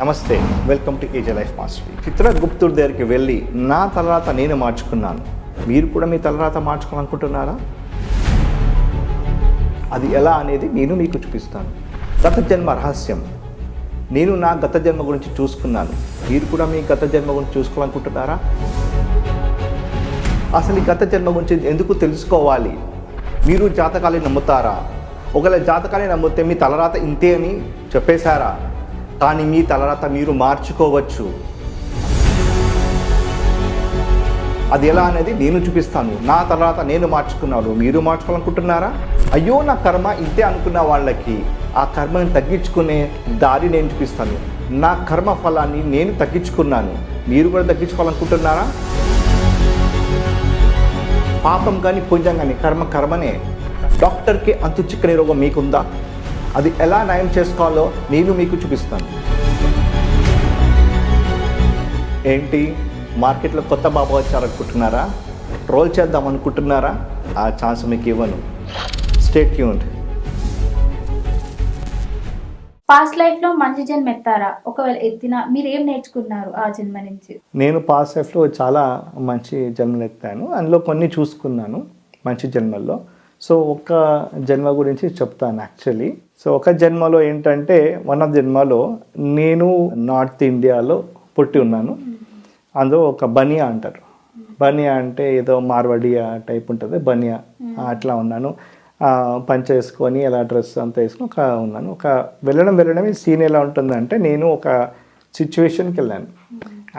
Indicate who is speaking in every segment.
Speaker 1: నమస్తే, welcome to AJ life mastery. చిత్రగుప్తుడి దగ్గరికి వెళ్ళి నా తలరాత నేను మార్చుకున్నాను, మీరు కూడా మీ తలరాత మార్చుకోవాలనుకుంటున్నారా? అది ఎలా అనేది నేను మీకు చూపిస్తాను. గత జన్మ రహస్యం. నేను నా గత జన్మ గురించి చూసుకున్నాను, మీరు కూడా మీ గత జన్మ గురించి చూసుకోవాలనుకుంటున్నారా? అసలు ఈ గత జన్మ గురించి ఎందుకు తెలుసుకోవాలి? మీరు జాతకాన్ని నమ్ముతారా? ఒకవేళ జాతకాన్ని నమ్మితే మీ తలరాత ఇంతే అని చెప్పేశారా? కానీ మీ తలరాత మీరు మార్చుకోవచ్చు. అది ఎలా అనేది నేను చూపిస్తాను. నా తలరాత నేను మార్చుకున్నాను, మీరు మార్చుకోవాలనుకుంటున్నారా? అయ్యో నా కర్మ ఇంతే అనుకున్న వాళ్ళకి ఆ కర్మని తగ్గించుకునే దారి నేను చూపిస్తాను. నా కర్మ ఫలాన్ని నేను తగ్గించుకున్నాను, మీరు కూడా తగ్గించుకోవాలనుకుంటున్నారా? పాపం కానీ పుణ్యం కానీ కర్మనే. డాక్టర్కి అంతు చిక్కని రోగం మీకుందా? అది ఎలా నయం చేసుకోవాలో నేను మీకు చూపిస్తాను. ఏంటి, మార్కెట్లో కొత్త బాబా వచ్చారనుకుంటున్నారా? ట్రోల్ చేద్దాం అనుకుంటున్నారా? ఆ ఛాన్స్ మీకు ఇవ్వను. Stay tuned.
Speaker 2: పాస్ట్ లైఫ్ లో మంచి జన్మ ఎత్తారా? ఒకవేళ ఎత్తినా మీరు ఏం నేర్చుకున్నారు ఆ జన్మ నుంచి?
Speaker 1: నేను పాస్ట్ లైఫ్లో చాలా మంచి జన్మలు ఎత్తాను, అందులో కొన్ని చూసుకున్నాను మంచి జన్మల్లో. సో ఒక జన్మ గురించి చెప్తాను యాక్చువల్లీ. సో ఒక జన్మలో ఏంటంటే, వన్ ఆఫ్ జన్మలో నేను నార్త్ ఇండియాలో పుట్టి ఉన్నాను. అందులో ఒక బనియా అంటారు. బనియా అంటే ఏదో మార్వాడియా టైప్ ఉంటుంది, బనియా అట్లా ఉన్నాను. పంచ వేసుకొని అలా డ్రెస్ అంతా వేసుకొని ఉన్నాను. వెళ్ళడమే సీన్ ఎలా ఉంటుందంటే, నేను ఒక సిచ్యువేషన్కి వెళ్ళాను.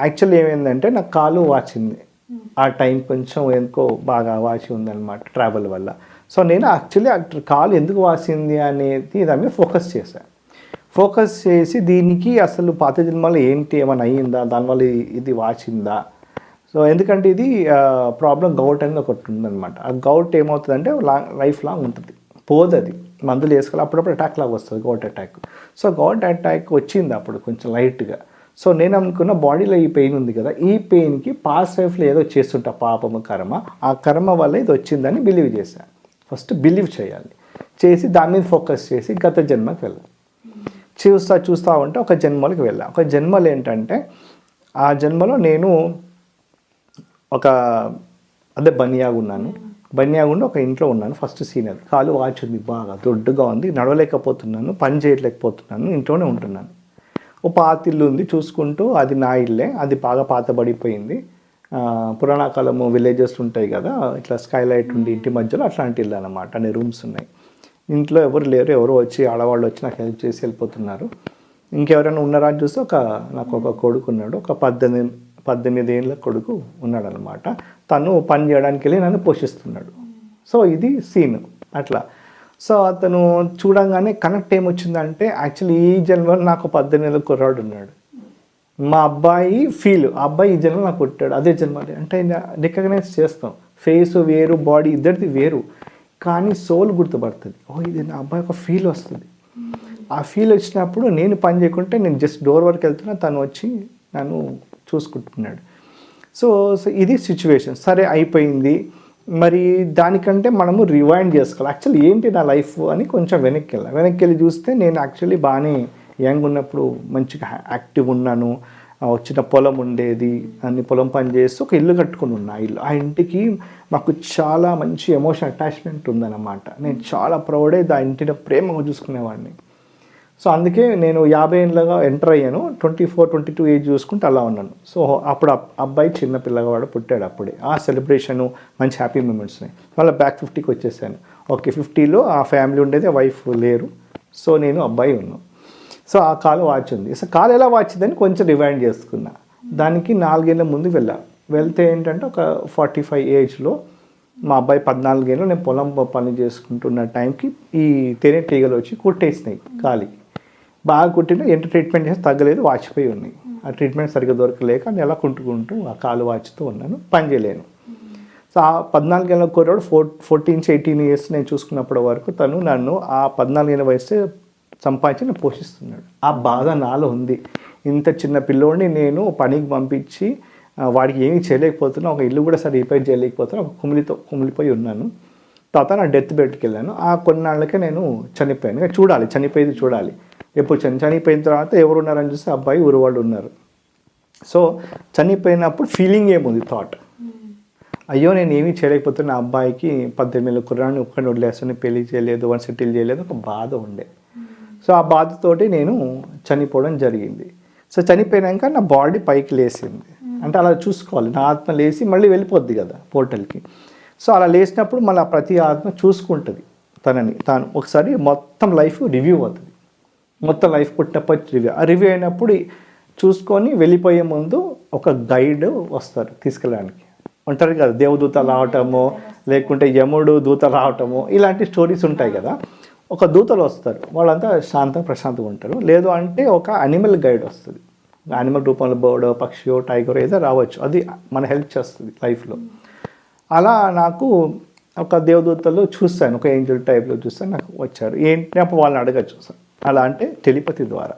Speaker 1: యాక్చువల్లీ ఏమైందంటే, నాకు కాలు వాచింది. ఆ టైం కొంచెం ఎందుకో బాగా వాచి ఉందన్నమాట ట్రావెల్ వల్ల. సో నేను యాక్చువల్లీ కాలు ఎందుకు వాసింది అనేది దాని మీద ఫోకస్ చేసి దీనికి అసలు పాత జన్మలో ఏంటి, ఏమైనా అయ్యిందా, దానివల్ల ఇది వాచిందా. సో ఎందుకంటే ఇది ప్రాబ్లం గౌట్ అనేది ఒకటి ఉందన్నమాట. ఆ గౌట్ ఏమవుతుందంటే లైఫ్ లాంగ్ ఉంటుంది, పోదు. అది మందులు వేసుకోవాలి, అప్పుడప్పుడు అటాక్ లాగా వస్తుంది, gout attack. So gout attack వచ్చింది అప్పుడు కొంచెం లైట్గా. సో నేను అనుకున్న బాడీలో ఈ పెయిన్ ఉంది కదా, ఈ పెయిన్కి పాస్ట్ లైఫ్లో ఏదో చేస్తుంటా పాపము కర్మ, ఆ కర్మ వల్ల ఇది వచ్చిందని బిలీవ్ చేశాను. ఫస్ట్ బిలీవ్ చేసి దాని మీద ఫోకస్ చేసి గత జన్మకి వెళ్ళాను. చూస్తూ ఉంటే ఒక జన్మలోకి వెళ్ళాను. ఒక జన్మలో ఏంటంటే, ఆ జన్మలో నేను బనియాగుండి ఒక ఇంట్లో ఉన్నాను. ఫస్ట్ సీన్ అది. కాలు వాచింది, బాగా దొడ్డుగా ఉంది, నడవలేకపోతున్నాను, పని చేయలేకపోతున్నాను, ఇంట్లోనే ఉంటున్నాను. ఓ పాత ఇల్లు ఉంది చూసుకుంటూ, అది నా ఇల్లే, అది బాగా పాతబడిపోయింది. పురాణకాలము విలేజెస్ ఉంటాయి కదా, ఇట్లా స్కైలైట్ ఉండి ఇంటి మధ్యలో అట్లాంటి ఇల్లు అనమాట. అన్ని రూమ్స్ ఉన్నాయి. ఇంట్లో ఎవరు లేరు, ఎవరో వచ్చి ఆడవాళ్ళు వచ్చి నాకు హెల్ప్ చేసి వెళ్ళిపోతున్నారు. ఇంకెవరైనా ఉన్నారా అని చూస్తే నాకు ఒక కొడుకు ఉన్నాడు, ఒక 18 ఏళ్ళ కొడుకు ఉన్నాడు అనమాట. తను పని చేయడానికి వెళ్ళి నన్ను పోషిస్తున్నాడు. సో ఇది సీన్ అట్లా. సో అతను చూడంగానే కనెక్ట్ ఏమొచ్చిందంటే, యాక్చువల్లీ ఈ జన్మలో నాకు 18 ఏళ్ళ కుర్రాడు ఉన్నాడు. మా అబ్బాయి ఆ అబ్బాయి ఈ జన్మ నాకు పుట్టాడు, అదే జన్మలే అంటే రికగ్నైజ్ చేస్తాం. ఫేస్ వేరు, బాడీ ఇద్దరిది వేరు, కానీ సోల్ గుర్తుపడుతుంది. ఇది నా అబ్బాయి ఒక ఫీల్ వస్తుంది. ఆ ఫీల్ వచ్చినప్పుడు నేను పని చేయకుంటే, నేను జస్ట్ డోర్ వరకు వెళ్తున్నా, తను వచ్చి నన్ను చూసుకుంటున్నాడు. సో ఇది సిచ్యువేషన్. సరే అయిపోయింది, మరి దానికంటే మనము రివైండ్ చేసుకోవాలి. యాక్చువల్లీ ఏంటి నా లైఫ్ అని కొంచెం వెనక్కి వెళ్ళి చూస్తే, నేను యాక్చువల్లీ బాగానే యంగ్ ఉన్నప్పుడు మంచిగా యాక్టివ్ ఉన్నాను. వచ్చిన పొలం ఉండేది, అన్ని పొలం పని చేస్తూ ఒక ఇల్లు కట్టుకుని ఉన్నా. ఆ ఇంటికి మాకు చాలా మంచి ఎమోషన్ అటాచ్మెంట్ ఉందన్నమాట. నేను చాలా ప్రౌడ్ అయ్యి ఆ ఇంటిని ప్రేమగా చూసుకునేవాడిని. సో అందుకే నేను 50 ఏళ్ళగా ఎంటర్ అయ్యాను. 24-22 ఏజ్ చూసుకుంటే అలా ఉన్నాను. సో అప్పుడు అబ్బాయి చిన్న పిల్లవాడు పుట్టాడు అప్పుడే. ఆ సెలబ్రేషను, మంచి హ్యాపీ మూమెంట్స్ని. మళ్ళీ బ్యాక్ 50కి వచ్చేసాను. ఓకే, 50లో ఆ ఫ్యామిలీ ఉండేది, వైఫ్ లేరు. సో నేను అబ్బాయి ఉన్నాను. సో ఆ కాలు వాచ్ ఉంది. సో కాలు ఎలా వాచిందని కొంచెం రివైండ్ చేసుకున్నా. దానికి 4 ఏళ్ళ ముందు వెళ్తే ఏంటంటే, ఒక 45 ఏజ్లో మా అబ్బాయి 14 ఏళ్ళు, నేను పొలం పని చేసుకుంటున్న టైంకి ఈ తేనెటీగలు వచ్చి కుట్టేసినాయి కాలికి. బాగా కుట్టిన, ఎంత ట్రీట్మెంట్ చేసి తగ్గలేదు, వాచిపోయి ఉన్నాయి. ఆ ట్రీట్మెంట్ సరిగ్గా దొరకలేక నేను ఎలా కుంటుకుంటూ ఆ కాలు వాచుతూ ఉన్నాను, పని చేయలేను. సో ఆ 14 ఏళ్ళ కుర్రాడు 14-18 ఇయర్స్ నేను చూసుకున్నప్పటి వరకు తను నన్ను ఆ 14 ఏళ్ళ వయసు సంపాదించి నేను పోషిస్తున్నాడు. ఆ బాధ నాలో ఉంది. ఇంత చిన్న పిల్లోడిని నేను పనికి పంపించి వాడికి ఏమీ చేయలేకపోతున్నా, ఒక ఇల్లు కూడా సరే రిపేర్ చేయలేకపోతున్నా, ఒక కుమిలిపోయి ఉన్నాను. తర్వాత నా డెత్ బెడ్కి వెళ్ళాను. ఆ కొన్నాళ్ళకే నేను చనిపోయాను. చనిపోయేది చూడాలి. ఎప్పుడు చనిపోయిన తర్వాత ఎవరు ఉన్నారని చూస్తే అబ్బాయి ఊరు వాళ్ళు ఉన్నారు. సో చనిపోయినప్పుడు ఫీలింగ్ ఏముంది, థాట్, అయ్యో నేను ఏమీ చేయలేకపోతున్నా, అబ్బాయికి 18 కుర్రాన్ని ఒక్కడిని వదిలేస్తాను, పెళ్లి చేయలేదు, వన్ సెటిల్ చేయలేదు, ఒక బాధ ఉండే. సో ఆ బాధతోటి నేను చనిపోవడం జరిగింది. సో చనిపోయినాక నా బాడీ పైకి లేచింది, అంటే అలా చూసుకోవాలి, నా ఆత్మ లేచి మళ్ళీ వెళ్ళిపోద్ది కదా పోర్టల్కి. సో అలా లేచినప్పుడు మళ్ళీ ప్రతి ఆత్మ చూసుకుంటుంది తాను ఒకసారి మొత్తం లైఫ్ రివ్యూ అవుతుంది, మొత్తం లైఫ్ పుట్టినప్పటి రివ్యూ. ఆ రివ్యూ అయినప్పుడు చూసుకొని వెళ్ళిపోయే ముందు ఒక గైడ్ వస్తారు తీసుకెళ్ళడానికి, ఉంటారు కదా, దేవదూత రావటము, లేకుంటే యముడు దూత రావటము, ఇలాంటి స్టోరీస్ ఉంటాయి కదా. ఒక దూతలు వస్తారు, వాళ్ళంతా ప్రశాంతంగా ఉంటారు. లేదు అంటే ఒక అనిమల్ గైడ్ వస్తుంది, యానిమల్ రూపంలో బర్డ్, పక్షియో, టైగర్ ఏదో రావచ్చు, అది మన హెల్ప్ చేస్తుంది లైఫ్లో. అలా నాకు ఒక దేవదూతలు చూస్తాను, ఒక ఏంజల్ టైప్లో చూస్తాను, నాకు వచ్చారు. ఏంటి అప్పుడు వాళ్ళని అడగచ్చు, అలా అంటే టెలిపతి ద్వారా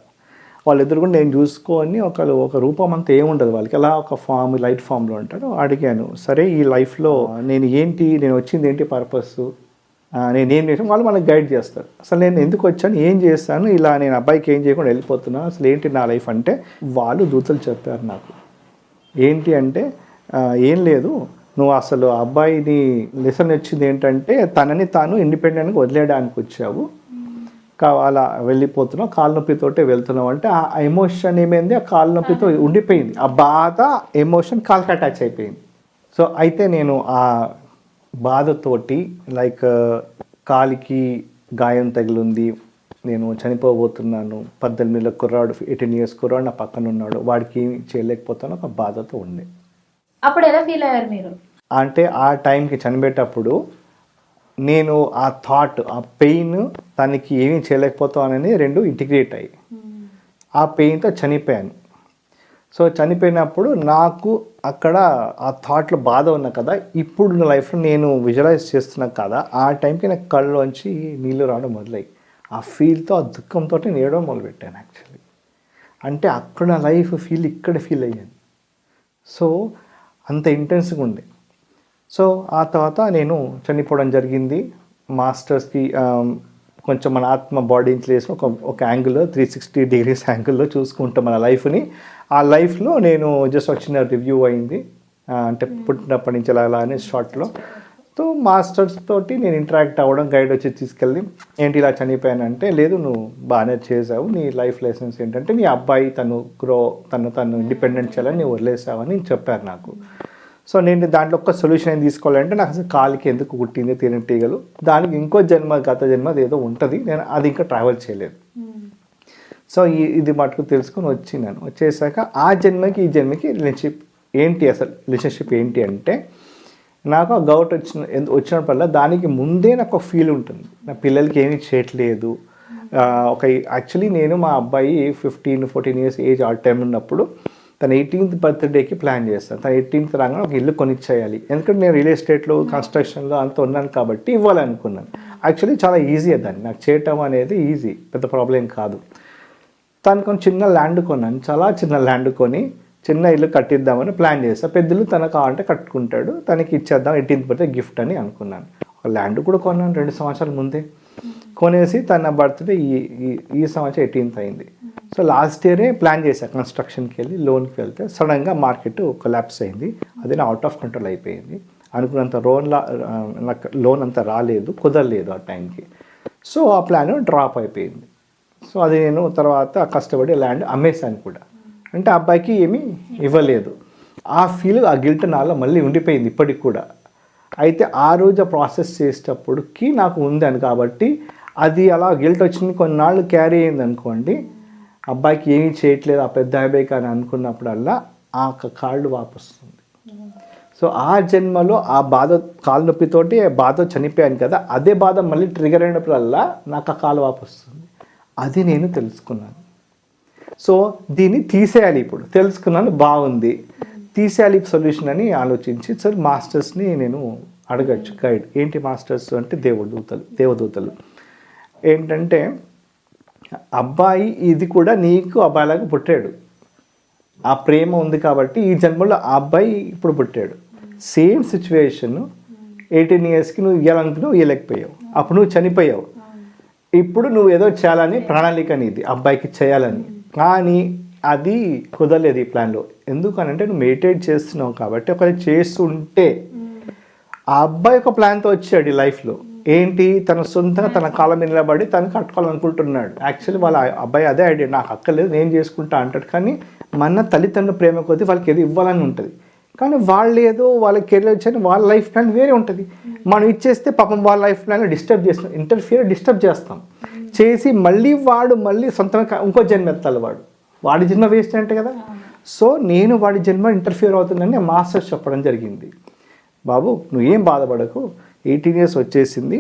Speaker 1: వాళ్ళిద్దరు కూడా నేను చూసుకొని ఒక రూపం అంతా ఏముండదు వాళ్ళకి, అలా ఒక ఫామ్, లైట్ ఫామ్లో ఉంటారు. అడిగాను, సరే ఈ లైఫ్లో నేను వచ్చింది ఏంటి పర్పస్, నేనేం చేసాను, వాళ్ళు మనకు గైడ్ చేస్తారు. అసలు నేను ఎందుకు వచ్చాను, ఏం చేస్తాను, ఇలా నేను అబ్బాయికి ఏం చేయకుండా వెళ్ళిపోతున్నా, అసలు ఏంటి నా లైఫ్ అంటే వాళ్ళు దూతలు చెప్పారు నాకు. ఏంటి అంటే ఏం లేదు, నువ్వు అసలు అబ్బాయిని లెసన్ వచ్చింది ఏంటంటే తనని తాను ఇండిపెండెంట్గా వదిలేయడానికి వచ్చావు, అలా వెళ్ళిపోతున్నావు, కాళ్ళ నొప్పితోటే వెళ్తున్నావు అంటే ఆ ఎమోషన్ ఏమైంది, ఆ కాళ్ళ నొప్పితో ఉండిపోయింది, ఆ బాధ ఎమోషన్ కాళ్ళకి అటాచ్ అయిపోయింది. సో అయితే నేను ఆ బాధతోటి లైక్ కాలికి గాయం తగిలింది, నేను చనిపోబోతున్నాను, 18 కుర్రాడు 18 years కుర్రాడు నా పక్కన ఉన్నాడు, వాడికి ఏమి చేయలేకపోతాను, ఒక బాధతో ఉండే.
Speaker 2: అప్పుడు ఎలా ఫీల్ అయ్యారు మీరు?
Speaker 1: అంటే ఆ టైంకి చనిపోయేటప్పుడు నేను ఆ థాట్, ఆ పెయిన్, తనకి ఏమీ చేయలేకపోతానని రెండు ఇంటిగ్రేట్ అయ్యి ఆ పెయిన్తో చనిపోయాను. సో చనిపోయినప్పుడు నాకు అక్కడ ఆ థాట్లో బాధ ఉన్నా కదా, ఇప్పుడు నా లైఫ్లో నేను విజువలైజ్ చేస్తున్నా కదా, ఆ టైంకి నాకు కళ్ళలోంచి నీళ్ళు రావడం మొదలయ్యి, ఆ ఫీల్తో, ఆ దుఃఖంతో నేను ఏడవడం మొదలుపెట్టాను యాక్చువల్లీ. అంటే అక్కడ నా లైఫ్ ఇక్కడ ఫీల్ అయ్యాను. సో అంత ఇంటెన్స్గా ఉంది. సో ఆ తర్వాత నేను చనిపోవడం జరిగింది. మాస్టర్స్కి కొంచెం మన ఆత్మ బాడీని చేసి ఒక యాంగిల్లో 360 degrees యాంగిల్లో చూసుకుంటాం మన లైఫ్ని. ఆ లైఫ్లో నేను జస్ట్ వచ్చిన రివ్యూ అయింది, అంటే పుట్టినప్పటి నుంచి అలా అని షార్ట్లో. సో మాస్టర్స్ తోటి నేను ఇంటరాక్ట్ అవ్వడం, గైడ్ వచ్చి తీసుకెళ్ళి ఏంటి ఇలా చనిపోయానంటే, లేదు నువ్వు బాగానే చేసావు, నీ లైఫ్ లెసన్స్ ఏంటంటే నీ అబ్బాయి తను ఇండిపెండెంట్ చేయాలని నువ్వు వదిలేసావని చెప్పారు నాకు. సో నేను దాంట్లో ఒక్క సొల్యూషన్ ఏం తీసుకోవాలంటే, నాకు అసలు కాలికి ఎందుకు కుట్టింది తేనెటీగలు, దానికి ఇంకో గత జన్మ ఏదో ఉంటుంది, నేను అది ఇంకా ట్రావెల్ చేయలేదు. సో ఇది మటుకు తెలుసుకొని వచ్చేసాక ఆ జన్మకి ఈ జన్మకి రిలేషన్షిప్ ఏంటి అంటే, నాకు ఆ గౌట్ వచ్చినప్పుడల్లా దానికి ముందే నాకు ఒక ఫీల్ ఉంటుంది, నా పిల్లలకి ఏమీ చేయట్లేదు. యాక్చువల్లీ నేను మా అబ్బాయి 15-14 years ఏజ్ ఆ టైం ఉన్నప్పుడు తన 18th బర్త్డేకి ప్లాన్ చేస్తాను. తన 18th రాగానే ఒక ఇల్లు కొనిచ్చేయాలి, ఎందుకంటే నేను రియల్ ఎస్టేట్లో, కన్స్ట్రక్షన్లో అంతా ఉన్నాను కాబట్టి ఇవ్వాలనుకున్నాను. యాక్చువల్లీ చాలా ఈజీ దాన్ని నాకు చేయటం అనేది, ఈజీ, పెద్ద ప్రాబ్లం కాదు. తను కొంచెం చిన్న ల్యాండ్ కొన్నాను, చాలా చిన్న ల్యాండ్ కొని చిన్న ఇల్లు కట్టిద్దామని ప్లాన్ చేస్తాను. పెద్దలు తనకు కావాలంటే కట్టుకుంటాడు, తనకి ఇచ్చేద్దాం 18th బర్త్డే గిఫ్ట్ అని అనుకున్నాను. ఒక ల్యాండ్ కూడా కొన్నాను 2 సంవత్సరాల ముందే, కొనేసి తన బర్త్డే ఈ సంవత్సరం 18th అయింది. సో లాస్ట్ ఇయరే ప్లాన్ చేశాను కన్స్ట్రక్షన్కి వెళ్ళి, లోన్కి వెళ్తే సడన్గా మార్కెట్ కొలాప్స్ అయింది, అది నా అవుట్ ఆఫ్ కంట్రోల్ అయిపోయింది. అనుకున్నంత లోన్ అంతా రాలేదు, కుదరలేదు ఆ టైంకి. సో ఆ ప్లాన్ డ్రాప్ అయిపోయింది. సో అది నేను తర్వాత కష్టపడి ల్యాండ్ అమ్మేశాను కూడా, అంటే అబ్బాయికి ఏమీ ఇవ్వలేదు. ఆ ఫీల్, ఆ గిల్ట్ నాలో మళ్ళీ ఉండిపోయింది ఇప్పటికి కూడా. అయితే ఆ రోజు ప్రాసెస్ చేసేటప్పటికి నాకు ఉందని కాబట్టి అది అలా గిల్ట్ వచ్చింది, కొన్నాళ్ళు క్యారీ అయింది అనుకోండి, అబ్బాయికి ఏమీ చేయట్లేదు ఆ పెద్ద అబ్బాయికి అని అనుకున్నప్పుడల్లా ఆ కాళ్ళు వాపొస్తుంది. సో ఆ జన్మలో ఆ బాధ, కాలు నొప్పితోటి బాధ చనిపోయాను కదా, అదే బాధ మళ్ళీ ట్రిగర్ అయినప్పుడల్లా నాకు ఆ కాలు వాపొస్తుంది. అది నేను తెలుసుకున్నాను. సో దీన్ని తీసేయాలి, ఇప్పుడు తెలుసుకున్నాను, బాగుంది, తీసేయాలి సొల్యూషన్ అని ఆలోచించి సార్ మాస్టర్స్ని నేను అడగచ్చు, గైడ్ ఏంటి మాస్టర్స్ అంటే దేవదూతలు ఏంటంటే, అబ్బాయి ఇది కూడా నీకు అబ్బాయిలాగా పుట్టాడు, ఆ ప్రేమ ఉంది కాబట్టి ఈ జన్మలో ఆ అబ్బాయి ఇప్పుడు పుట్టాడు. సేమ్ సిచ్యువేషన్ 18 yearsకి నువ్వు ఇవ్వాలనుకున్నావు, ఇవ్వలేకపోయావు, అప్పుడు నువ్వు చనిపోయావు. ఇప్పుడు నువ్వు ఏదో చేయాలని ప్రణాళిక నీది అబ్బాయికి చేయాలని, కానీ అది కుదరలేదు ఈ ప్లాన్లో. ఎందుకనంటే నువ్వు మెడిటేట్ చేస్తున్నావు కాబట్టి, ఒకవేళ చేస్తుంటే ఆ అబ్బాయి ఒక ప్లాన్తో వచ్చాడు ఈ లైఫ్లో. ఏంటి, తన సొంతంగా తన కాళ్ళ మీద నిలబడి తను కట్టుకోవాలనుకుంటున్నాడు. యాక్చువల్లీ వాళ్ళ అబ్బాయి అదే ఐడియా, నాకు అక్కర్లేదు నేను చేసుకుంటా అంటాడు. కానీ మన తల్లిదండ్రుల ప్రేమ కొద్దీ వాళ్ళకి ఏదో ఇవ్వాలని ఉంటుంది. కానీ వాళ్ళు ఏదో వాళ్ళ కెరీర్ వచ్చని వాళ్ళ లైఫ్ ప్లాన్ వేరే ఉంటుంది. మనం ఇచ్చేస్తే పాపం వాళ్ళ లైఫ్ ప్లాన్ డిస్టర్బ్ చేస్తాం, డిస్టర్బ్ చేస్తాం చేసి మళ్ళీ సొంతంగా ఇంకో జన్మ ఎత్తాలి. వాడి జన్మ వేస్ట్ అంటే కదా. సో నేను వాడి జన్మ ఇంటర్ఫియర్ అవుతుందని మాస్టర్స్ చెప్పడం జరిగింది. బాబు నువ్వేం బాధపడకు, 18 years వచ్చేసింది,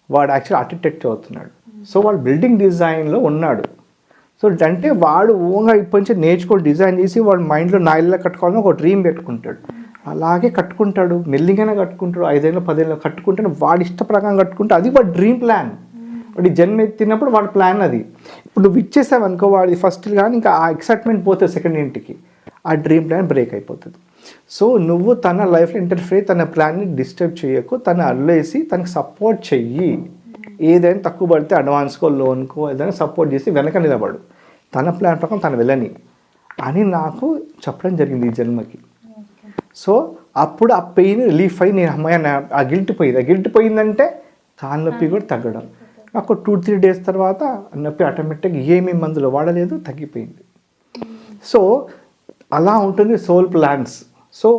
Speaker 1: వాడు యాక్చువల్ ఆర్కిటెక్ట్ అవుతున్నాడు. సో వాడు బిల్డింగ్ డిజైన్లో ఉన్నాడు. సో అంటే వాడు ఓన్గా ఇప్పటి నుంచి నేర్చుకొని డిజైన్ చేసి వాడు మైండ్లో నా ఇల్లు కట్టుకోవాలని ఒక డ్రీమ్ పెట్టుకుంటాడు. అలాగే కట్టుకుంటాడు, మెల్లిగానే కట్టుకుంటాడు, 5 ఏళ్ళు 10 ఏళ్ళు కట్టుకుంటాడు. వాడి ఇష్ట ప్రకారం కట్టుకుంటే అది వాడి డ్రీమ్ ప్లాన్. వాడి జన్మ ఎత్తినప్పుడు వాడి ప్లాన్ అది. ఇప్పుడు నువ్వు ఇచ్చేసావు అనుకో, వాడి ఫస్ట్ కానీ ఇంకా ఆ ఎక్సైట్మెంట్ పోతుంది సెకండ్ ఇంటికి, ఆ డ్రీమ్ ప్లాన్ బ్రేక్ అయిపోతుంది. సో నువ్వు తన లైఫ్లో ఇంటర్ఫియర్, తన ప్లాన్ని డిస్టర్బ్ చేయకు, తను అల్లేసి తనకి సపోర్ట్ చెయ్యి. ఏదైనా తక్కువ పడితే అడ్వాన్స్కో లోన్కో ఏదైనా సపోర్ట్ చేసి వెనక నిలబడు, తన ప్లాన్ ప్రకారం తను వెళ్ళని అని నాకు చెప్పడం జరిగింది ఈ జన్మకి. సో అప్పుడు ఆ పెయిన్ రిలీఫ్ అయ్యి నేను అమ్మాయి ఆ గిల్ట్ పోయిందంటే కాళ్ళ నొప్పి కూడా తగ్గడం. నాకు 2-3 days తర్వాత నొప్పి ఆటోమేటిక్గా ఏమీ మందులు వాడలేదు, తగ్గిపోయింది. సో అలా ఉంటుంది సోల్ ప్లాన్స్. సో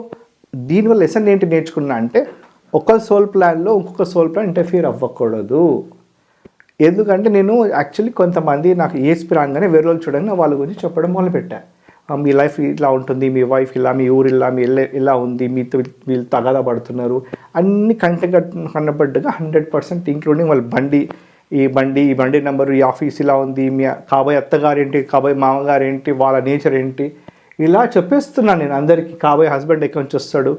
Speaker 1: దీనివల్ల లెసన్ ఏంటి నేర్చుకున్నా అంటే, ఒక సోల్ ప్లాన్లో ఇంకొక సోల్ ప్లాన్ ఇంటర్ఫియర్ అవ్వకూడదు. ఎందుకంటే నేను యాక్చువల్లీ కొంతమంది నాకు ఏస్పీ రాగానే వేరే వాళ్ళు చూడండి వాళ్ళ గురించి చెప్పడం మొదలుపెట్టాను. మీ లైఫ్ ఇట్లా ఉంటుంది, మీ వైఫ్ ఇలా, మీ ఊరు ఇలా, మీ ఇలా ఉంది, మీతో వీళ్ళు తగాదా పడుతున్నారు, అన్ని కనబడ్డగా 100% ఇంక్లూడింగ్ వాళ్ళ ఈ బండి నెంబరు, ఈ ఆఫీస్ ఇలా ఉంది, మీ కాబోయే అత్తగారేంటి, కాబోయే మామగారేంటి, వాళ్ళ నేచర్ ఏంటి, ఇలా చెప్పేస్తున్నాను నేను అందరికీ. కాబోయే హస్బెండ్ ఎక్కడి నుంచి వస్తాడు,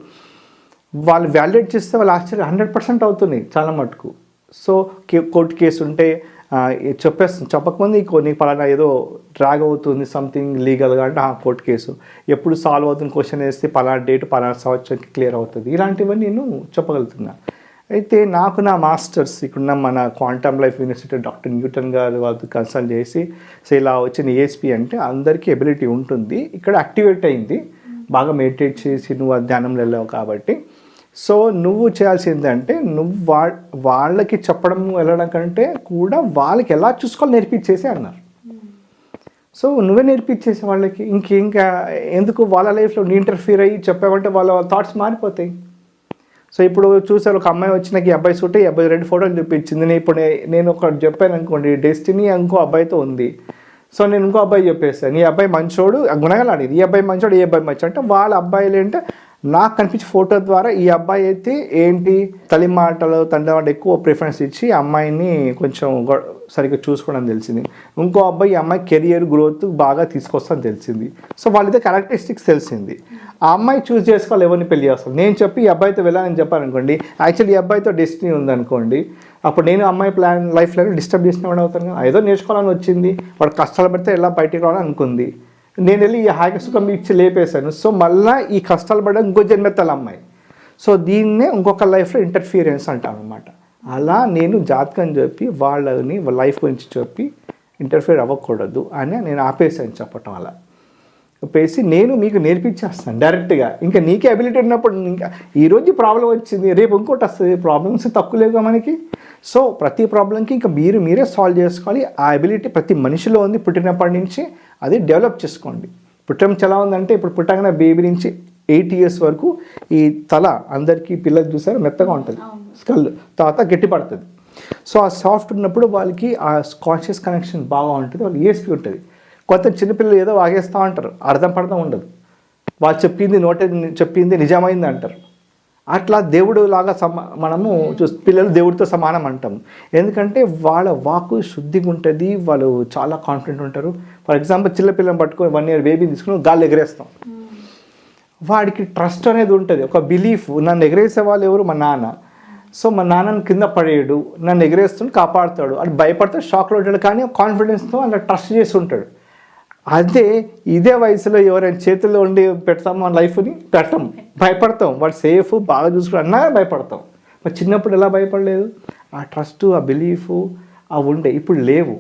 Speaker 1: వాళ్ళు వ్యాలిడేట్ చేస్తే వాళ్ళు ఆశ్చర్యం 100% అవుతున్నాయి చాలా మటుకు. సో కోర్టు కేసు ఉంటే చెప్పకముందు నీకు పలానా ఏదో డ్రాగ్ అవుతుంది సంథింగ్ లీగల్గా అంటే కోర్టు కేసు ఎప్పుడు సాల్వ్ అవుతుంది క్వశ్చన్ వేస్తే పలానా డేట్ పలానా సంవత్సరానికి క్లియర్ అవుతుంది, ఇలాంటివన్నీ నేను చెప్పగలుగుతున్నా. అయితే నాకు నా మాస్టర్స్ ఇక్కడున్న మన quantum life university doctor Newton గారు వాళ్ళతో కన్సల్ట్ చేసి, సో ఇలా వచ్చిన ఏఎస్పీ అంటే అందరికీ ఎబిలిటీ ఉంటుంది, ఇక్కడ యాక్టివేట్ అయింది, బాగా మెడిటేట్ చేసి నువ్వు ధ్యానంలో వెళ్ళావు కాబట్టి, సో నువ్వు చేయాల్సిందంటే నువ్వు వాళ్ళకి చెప్పడం వెళ్ళడం కంటే కూడా వాళ్ళకి ఎలా చూసుకోవాలి నేర్పించేసి అన్నారు. సో నువ్వే నేర్పించేసి వాళ్ళకి ఇంకా ఎందుకు వాళ్ళ లైఫ్లో నీ ఇంటర్ఫియర్ అయ్యి చెప్పావంటే వాళ్ళ థాట్స్ మారిపోతాయి. సో ఇప్పుడు చూసారు ఒక అమ్మాయి వచ్చి నాకు ఈ అబ్బాయి సూట్ ఈ అబ్బాయి 2 photos చూపించింది. నేను ఒకటి చెప్పాను అనుకోండి, డెస్టినీ ఇంకో అబ్బాయితో ఉంది. సో నేను ఇంకో అబ్బాయి చెప్పేస్తాను, ఈ అబ్బాయి మంచోడు గుణగలాడేది, ఈ అబ్బాయి మంచోడు, ఈ అబ్బాయి మంచోడు అంటే వాళ్ళ అబ్బాయిలు ఏంటంటే నాకు కనిపించే ఫోటో ద్వారా ఈ అబ్బాయి అయితే ఏంటి తల్లి మాటలు తండ్రి మాట ఎక్కువ ప్రిఫరెన్స్ ఇచ్చి అమ్మాయిని కొంచెం సరిగ్గా చూసుకోవడం తెలిసింది. ఇంకో అబ్బాయి ఈ అమ్మాయి కెరియర్ గ్రోత్ బాగా తీసుకొస్తాను తెలిసింది. సో వాళ్ళిద్దరు క్యారెక్టరిస్టిక్స్ తెలిసింది. ఆ అమ్మాయి చూస్ చేసుకోవాలి ఎవరిని పెళ్లి చేస్తాను. నేను చెప్పి ఈ అబ్బాయితో వెళ్ళాలని చెప్పాలనుకోండి, యాక్చువల్లీ ఈ అబ్బాయితో డెస్టినీ ఉందనుకోండి, అప్పుడు నేను అమ్మాయి లైఫ్లో డిస్టర్బ్ చేసిన వాడు అవుతాను కదా. ఏదో నేర్చుకోవాలని వచ్చింది, వాడు కష్టాలు పడితే ఎలా బయటికి రావాలని అనుకుంది, నేను వెళ్ళి ఈ హాయిగా సుఖం ఇచ్చి లేపేశాను. సో మళ్ళీ ఈ కష్టాలు పడ్డా ఇంకో జన్మెత్తాలి అమ్మాయి. సో దీన్నే ఇంకొక లైఫ్లో ఇంటర్ఫియరెన్స్ అంటాను అనమాట. అలా నేను జాతకం చెప్పి వాళ్ళని లైఫ్ గురించి చెప్పి ఇంటర్ఫియర్ అవ్వకూడదు అని నేను ఆపేసాను చెప్పటం. అలా ఆపేసి నేను మీకు నేర్పించేస్తాను డైరెక్ట్గా. ఇంకా నీకే అబిలిటీ ఉన్నప్పుడు ఇంకా ఈరోజు ప్రాబ్లం వచ్చింది, రేపు ఇంకోటి వస్తుంది, ప్రాబ్లమ్స్ తక్కువ లేవుగా మనకి. సో ప్రతి ప్రాబ్లంకి ఇంకా మీరే సాల్వ్ చేసుకోవాలి. ఆ అబిలిటీ ప్రతి మనిషిలో ఉంది, పుట్టినప్పటి నుంచి అది డెవలప్ చేసుకోండి. పుట్టడం ఎలా ఉందంటే ఇప్పుడు పుట్టగానే బేబీ నుంచి 8 years వరకు ఈ తల అందరికీ పిల్లలు చూసారు మెత్తగా ఉంటుంది, స్కల్ తర్వాత గట్టి పడుతుంది. సో ఆ సాఫ్ట్ ఉన్నప్పుడు వాళ్ళకి ఆ కాన్షియస్ కనెక్షన్ బాగా ఉంటుంది, వాళ్ళకి ఏస్పీ ఉంటుంది. కొంత చిన్నపిల్లలు ఏదో వాగేస్తూ ఉంటారు, అర్థం ఉండదు, వాళ్ళు చెప్పింది నిజమైంది అంటారు. అట్లా దేవుడు లాగా మనము పిల్లలు దేవుడితో సమానం అంటాం. ఎందుకంటే వాళ్ళ వాక్కు శుద్ధిగా ఉంటుంది, వాళ్ళు చాలా కాన్ఫిడెంట్ ఉంటారు. ఫర్ ఎగ్జాంపుల్ చిన్నపిల్లని పట్టుకొని 1 year బేబీని తీసుకుని గాలి ఎగరేస్తాం, వాడికి ట్రస్ట్ అనేది ఉంటుంది, ఒక బిలీఫ్. నన్ను ఎగరేసే వాళ్ళు ఎవరు? మా నాన్న. సో మా నాన్నని కింద పడేయడు, నన్ను ఎగరేస్తుంటే కాపాడుతాడు, అది భయపడతాడు, షాక్లో ఉంటాడు, కానీ కాన్ఫిడెన్స్తో అలా ట్రస్ట్ చేసి ఉంటాడు. అదే ఇదే వయసులో ఎవరైనా చేతుల్లో ఉండి పెడతాం మన లైఫ్ని పెట్టం, భయపడతాం. వాడు సేఫ్ బాగా చూసుకుని అన్నా భయపడతాం. మరి చిన్నప్పుడు ఎలా భయపడలేదు? ఆ ట్రస్ట్, ఆ బిలీఫ్, అవి ఉండే, ఇప్పుడు లేవు.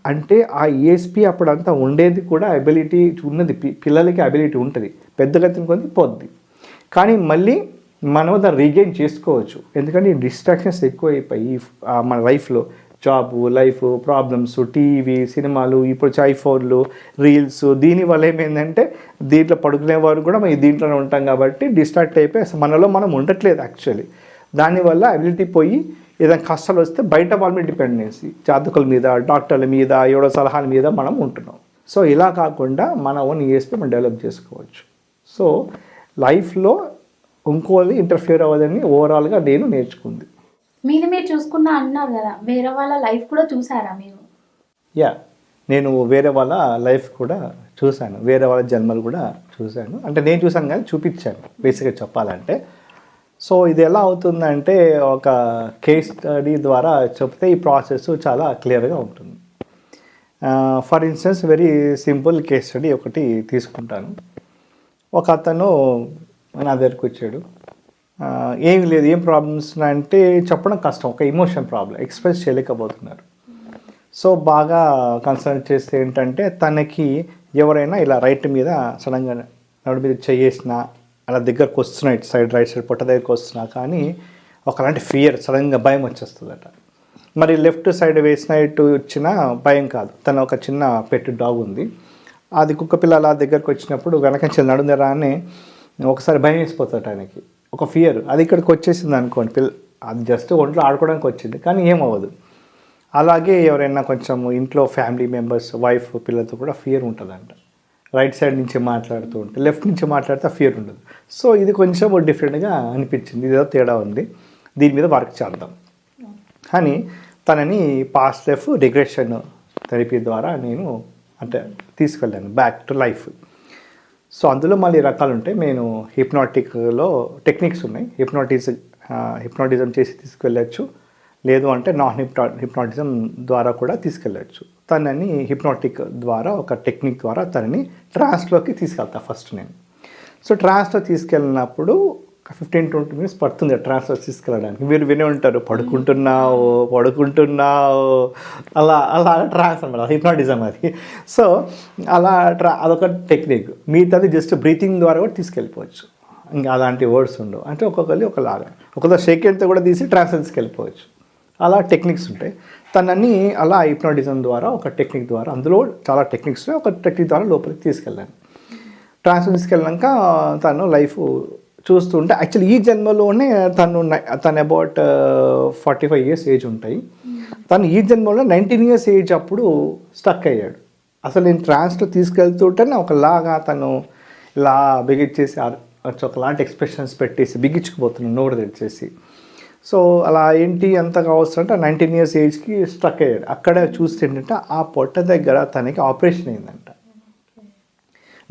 Speaker 1: అంటే ఆ ఈఎస్పి అప్పుడంతా ఉండేది కూడా అబిలిటీ ఉన్నది, పిల్లలకి అబిలిటీ ఉంటుంది, పెద్దగా తినుకొని పోద్ది. కానీ మళ్ళీ మనం దాన్ని రీగెయిన్ చేసుకోవచ్చు, ఎందుకంటే డిస్ట్రాక్షన్స్ ఎక్కువైపోయి మన లైఫ్లో, జాబు, లైఫ్ ప్రాబ్లమ్స్, టీవీ, సినిమాలు, ఇప్పుడు వచ్చే ఐఫోన్లు, రీల్స్, దీనివల్ల ఏమైందంటే దీంట్లో పడుకునే వారు కూడా మనం దీంట్లోనే ఉంటాం కాబట్టి డిస్ట్రాక్ట్ అయిపోయి అసలు మనలో మనం ఉండట్లేదు యాక్చువల్లీ. దానివల్ల అబిలిటీ పోయి ఏదైనా కష్టాలు వస్తే బయట వాళ్ళ మీద డిపెండెన్సీ, జాతకుల మీద, డాక్టర్ల మీద, ఎవడో సలహాల మీద మనం ఉంటున్నాం. సో ఇలా కాకుండా మన ఓన్ ఈఎస్పీ మనం డెవలప్ చేసుకోవచ్చు. సో లైఫ్లో ఇంకోది ఇంటర్ఫియర్ అవ్వదని ఓవరాల్గా నేను నేర్చుకుంది.
Speaker 2: మీరు చూసుకున్నా అన్నారు కదా, వేరే వాళ్ళ లైఫ్ కూడా చూసారా మీరు?
Speaker 1: నేను వేరే వాళ్ళ లైఫ్ కూడా చూశాను, వేరే వాళ్ళ జన్మలు కూడా చూశాను. అంటే నేను చూశాను కానీ చూపించాను బేసిక్గా చెప్పాలంటే. సో ఇది ఎలా అవుతుందంటే ఒక కేస్ స్టడీ ద్వారా చెప్తే ఈ ప్రాసెస్ చాలా క్లియర్గా ఉంటుంది. For instance very simple case study ఒకటి తీసుకుంటాను. ఒక అతను నా దగ్గరికి వచ్చాడు. ఏం లేదు, ఏం ప్రాబ్లమ్స్ అంటే చెప్పడం కష్టం, ఒక ఎమోషన్ ప్రాబ్లం, ఎక్స్ప్రెస్ చేయలేకపోతున్నారు. సో బాగా కన్సల్ట్ చేస్తే ఏంటంటే తనకి ఎవరైనా ఇలా రైట్ మీద సడన్గా నడు మీద చేసినా, అలా దగ్గరకు వస్తున్నా, ఇటు సైడ్ రైట్ సైడ్ పొట్ట దగ్గరకు వస్తున్నా కానీ ఒకలాంటి ఫియర్, సడన్గా భయం వచ్చేస్తుందట. మరి లెఫ్ట్ సైడ్ వేసిన ఇటు వచ్చిన భయం కాదు, తన ఒక చిన్న పెట్ డాగ్ ఉంది, అది కుక్క పిల్ల అలా దగ్గరకు వచ్చినప్పుడు వెనకంచెలు నడుందరా అని ఒకసారి భయం వేసిపోతాడు ఆయనకి, ఒక ఫియర్. అది ఇక్కడికి వచ్చేసింది అనుకోండి, అది జస్ట్ ఒంట్లో ఆడుకోవడానికి వచ్చింది కానీ ఏమవ్వదు. అలాగే ఎవరైనా కొంచెం ఇంట్లో ఫ్యామిలీ మెంబర్స్, వైఫ్, పిల్లలతో కూడా ఫియర్ ఉంటుందంట. రైట్ సైడ్ నుంచి మాట్లాడుతూ ఉంటే లెఫ్ట్ నుంచి మాట్లాడితే ఫియర్ ఉండదు. సో ఇది కొంచెం డిఫరెంట్గా అనిపించింది, ఇదేదో తేడా ఉంది, దీని మీద వర్క్ చేద్దాం అని తనని పాస్ట్ లైఫ్ రిగ్రెషన్ థెరపీ ద్వారా నేను అంటే తీసుకెళ్ళాను బ్యాక్ టు లైఫ్. సో అందులో మళ్ళీ రకాలు ఉంటాయి. నేను హిప్నాటిక్లో టెక్నిక్స్ ఉన్నాయి, హిప్నాటిజం చేసి తీసుకెళ్ళచ్చు, లేదు అంటే నాన్ హిప్నాటిజం ద్వారా కూడా తీసుకెళ్ళచ్చు. తనని హిప్నాటిక్ ద్వారా ఒక టెక్నిక్ ద్వారా తనని ట్రాన్స్లోకి తీసుకెళ్తా ఫస్ట్ నేను. సో ట్రాన్స్లో తీసుకెళ్ళినప్పుడు 15-20 minutes పడుతుంది ట్రాన్స్లో తీసుకెళ్ళడానికి. మీరు వినే ఉంటారు, పడుకుంటున్నావు అలా ట్రాన్స్ అన్నమాట, హిప్నాటిజం అది. సో అలా అదొక టెక్నిక్. మిగతాది జస్ట్ బ్రీతింగ్ ద్వారా కూడా తీసుకెళ్ళిపోవచ్చు, ఇంకా అలాంటి వర్డ్స్ ఉండవు. అంటే ఒక్కొక్కరి ఒకలాగా, ఒక్కొక్క సెకండ్తో కూడా తీసి ట్రాన్స్ తీసుకెళ్ళిపోవచ్చు. అలా టెక్నిక్స్ ఉంటాయి. తనని అలా హిప్నాటిజం ద్వారా ఒక టెక్నిక్ ద్వారా, అందులో చాలా టెక్నిక్స్ ఒక టెక్నిక్ ద్వారా లోపలికి తీసుకెళ్ళాను. ట్రాన్స్ తీసుకెళ్ళాక తను లైఫ్ చూస్తుంటే యాక్చువల్లీ ఈ జన్మలోనే తను అబౌట్ 45 years ఏజ్ ఉంటాయి. తను ఈ జన్మలో 19 years ఏజ్ అప్పుడు స్టక్ అయ్యాడు. అసలు నేను ట్రాన్స్లో తీసుకెళ్తుంటేనే ఒకలాగా తను ఇలా బిగించేసి ఒకలాంటి ఎక్స్ప్రెషన్స్ పెట్టేసి బిగించుకుపోతున్నాను నోరు తెచ్చేసి. సో అలా ఏంటి అంతగా అవసరం అంటే 19 years ఏజ్కి స్ట్రక్ అయ్యాడు. అక్కడ చూస్తే ఏంటంటే ఆ పొట్ట దగ్గర తనకి ఆపరేషన్ అయిందంట.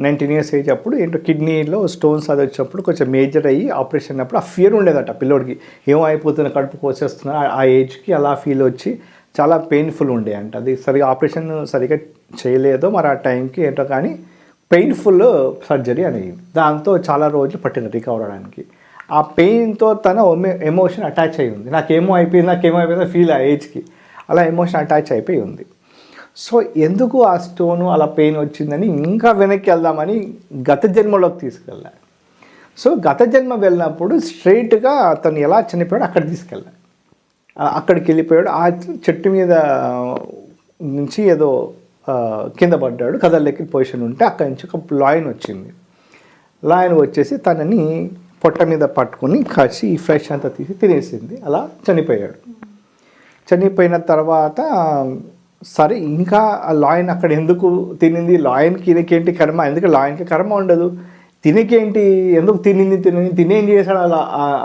Speaker 1: 19 years ఏజ్ అప్పుడు ఏంటో కిడ్నీలో స్టోన్స్ అది వచ్చినప్పుడు కొంచెం మేజర్ అయ్యి ఆపరేషన్ అయినప్పుడు ఆ ఫియర్ ఉండేదట పిల్లోడికి, ఏమో అయిపోతున్నా, కడుపుకు వచ్చేస్తున్నా, ఆ ఏజ్కి అలా ఫీల్ వచ్చి చాలా పెయిన్ఫుల్ ఉండే అంట. అది సరిగా ఆపరేషన్ సరిగా చేయలేదో మరి ఆ టైంకి ఏంటో కానీ పెయిన్ఫుల్ సర్జరీ అనేది, దాంతో చాలా రోజులు పట్టింది రికవర్ అవడానికి. ఆ పెయిన్తో తన ఎమోషన్ అటాచ్ అయి ఉంది, నాకేమో అయిపోయిందో ఫీల్ ఆ ఏజ్కి అలా ఎమోషన్ అటాచ్ అయిపోయి ఉంది. సో ఎందుకు ఆ స్టోను అలా పెయిన్ వచ్చిందని ఇంకా వెనక్కి వెళ్దామని గత జన్మలోకి తీసుకెళ్ళాను. సో గత జన్మ వెళ్ళినప్పుడు స్ట్రైట్గా అతను ఎలా చనిపోయాడు అక్కడ తీసుకెళ్ళాను. అక్కడికి వెళ్ళిపోయాడు, ఆ చెట్టు మీద నుంచి ఏదో కింద పడ్డాడు, కదలెక్కి పొజిషన్ ఉంటే అక్కడి నుంచి ఒక లాయన్ వచ్చింది. లాయన్ వచ్చేసి తనని పొట్ట మీద పట్టుకుని కసి ఫ్రెష్ అంతా తీసి తినేసింది. అలా చనిపోయాడు. చనిపోయిన తర్వాత సరే ఇంకా ఆ లాయన్ అక్కడ ఎందుకు తినింది, లాయన్కి ఈయనకేంటి కర్మ, ఎందుకంటే లాయన్కి కర్మ ఉండదు, తినకేంటి ఎందుకు తినేం చేశాడు, అలా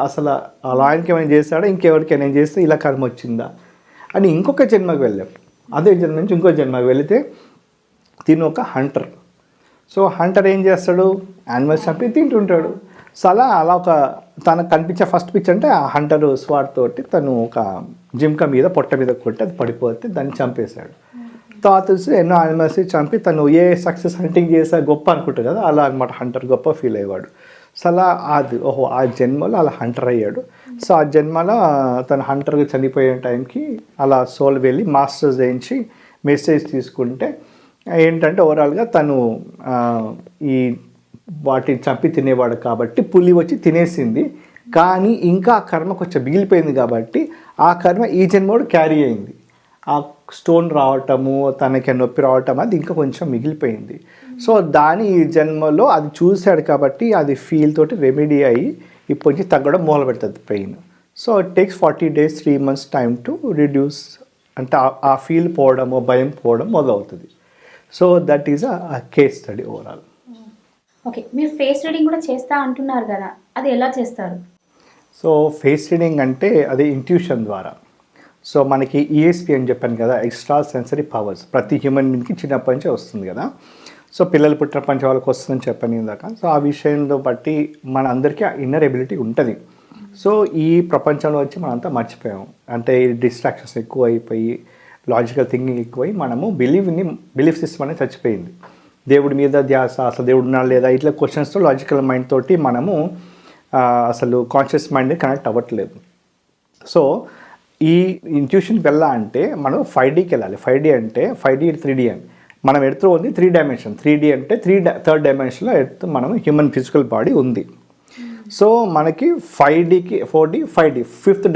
Speaker 1: అసలు ఆ లాయన్కి ఏమైనా చేస్తాడా, ఇంకెవరికైనా చేస్తే ఇలా కర్మ వచ్చిందా అని ఇంకొక జన్మకు వెళ్ళాం. అదే జన్మ నుంచి ఇంకో జన్మకు వెళితే తిను ఒక హంటర్. సో హంటర్ ఏం చేస్తాడు, యానిమల్స్ చంపి తింటుంటాడు. సో అలా ఒక తనకు కనిపించే ఫస్ట్ పిక్చర్ అంటే ఆ హంటర్ స్వాట్ తోటి తను ఒక జింక మీద పొట్ట మీద కొట్టి అది పడిపోతే దాన్ని చంపేశాడు. తర్వాత ఎన్నో యానిమల్స్ చంపి తను ఏ సక్సెస్ హంటింగ్ చేసా గొప్ప అనుకుంటాడు కదా, అలా అనమాట హంటర్ గొప్ప ఫీల్ అయ్యేవాడు. సో అలా అది ఆ జన్మలో అలా హంటర్ అయ్యాడు. సో ఆ జన్మలో తన హంటర్గా చనిపోయే టైంకి అలా సోల్ వెళ్ళి మాస్టర్స్ చేయించి మెసేజ్ తీసుకుంటే ఏంటంటే ఓవరాల్గా తను ఈ వాటిని చంపి తినేవాడు కాబట్టి పులి వచ్చి తినేసింది, కానీ ఇంకా ఆ కర్మ కొంచెం మిగిలిపోయింది కాబట్టి ఆ కర్మ ఈ జన్మోడు క్యారీ అయింది. ఆ స్టోన్ రావటము, తనకి నొప్పి రావటం అది ఇంకా కొంచెం మిగిలిపోయింది. సో దాని ఈ జన్మలో అది చూశాడు కాబట్టి అది ఫీల్ తోటి రెమెడీ అయ్యి ఇప్పటి నుంచి తగ్గడం మొదలు పెడుతుంది pain. So it takes 40 days 3 months time to reduce, అంటే ఆ ఫీల్ పోవడము, భయం పోవడం మొదలవుతుంది. So that is a case study overall.
Speaker 2: Okay, మీరు ఫేస్ రీడింగ్ కూడా చేస్తా అంటున్నారు కదా, అది ఎలా చేస్తారు?
Speaker 1: సో ఫేస్ రీడింగ్ అంటే అది ఇంట్యూషన్ ద్వారా. సో మనకి ఈఎస్పి అని చెప్పాను కదా, ఎక్స్ట్రా సెన్సరీ పవర్స్ ప్రతి హ్యూమన్ బీయింగ్కి చిన్నప్పటి నుంచే వస్తుంది కదా. సో పిల్లలు పుట్టినప్పటి నుంచి వాళ్ళకి వస్తుందని చెప్పాను ఇందాక. సో ఆ విషయంలో బట్టి మన అందరికీ ఆ ఇన్నర్ ఎబిలిటీ ఉంటుంది. సో ఈ ప్రపంచంలో వచ్చి మనంతా మర్చిపోయాము, అంటే డిస్ట్రాక్షన్స్ ఎక్కువ అయిపోయి లాజికల్ థింకింగ్ ఎక్కువై మనము బిలీఫ్ సిస్టమ్ అనేది చచ్చిపోయింది. దేవుడి మీద ధ్యాస, అసలు దేవుడు ఉన్నాడు లేదా, ఇట్లా క్వశ్చన్స్తో లాజికల్ మైండ్ తోటి మనము అసలు కాన్షియస్ మైండ్ కనెక్ట్ అవ్వట్లేదు. సో ఈ ఇంట్యూషన్ వెళ్ళాలంటే మనం 5Dకి వెళ్ళాలి. 5D అంటే 5D 3D అని మనం ఎడుతూ ఉంది 3 dimension. 3D అంటే థర్డ్ డైమెన్షన్లో ఎడుతూ మనం హ్యూమన్ ఫిజికల్ బాడీ ఉంది. సో మనకి 5Dకి 4D 5D ఫిఫ్త్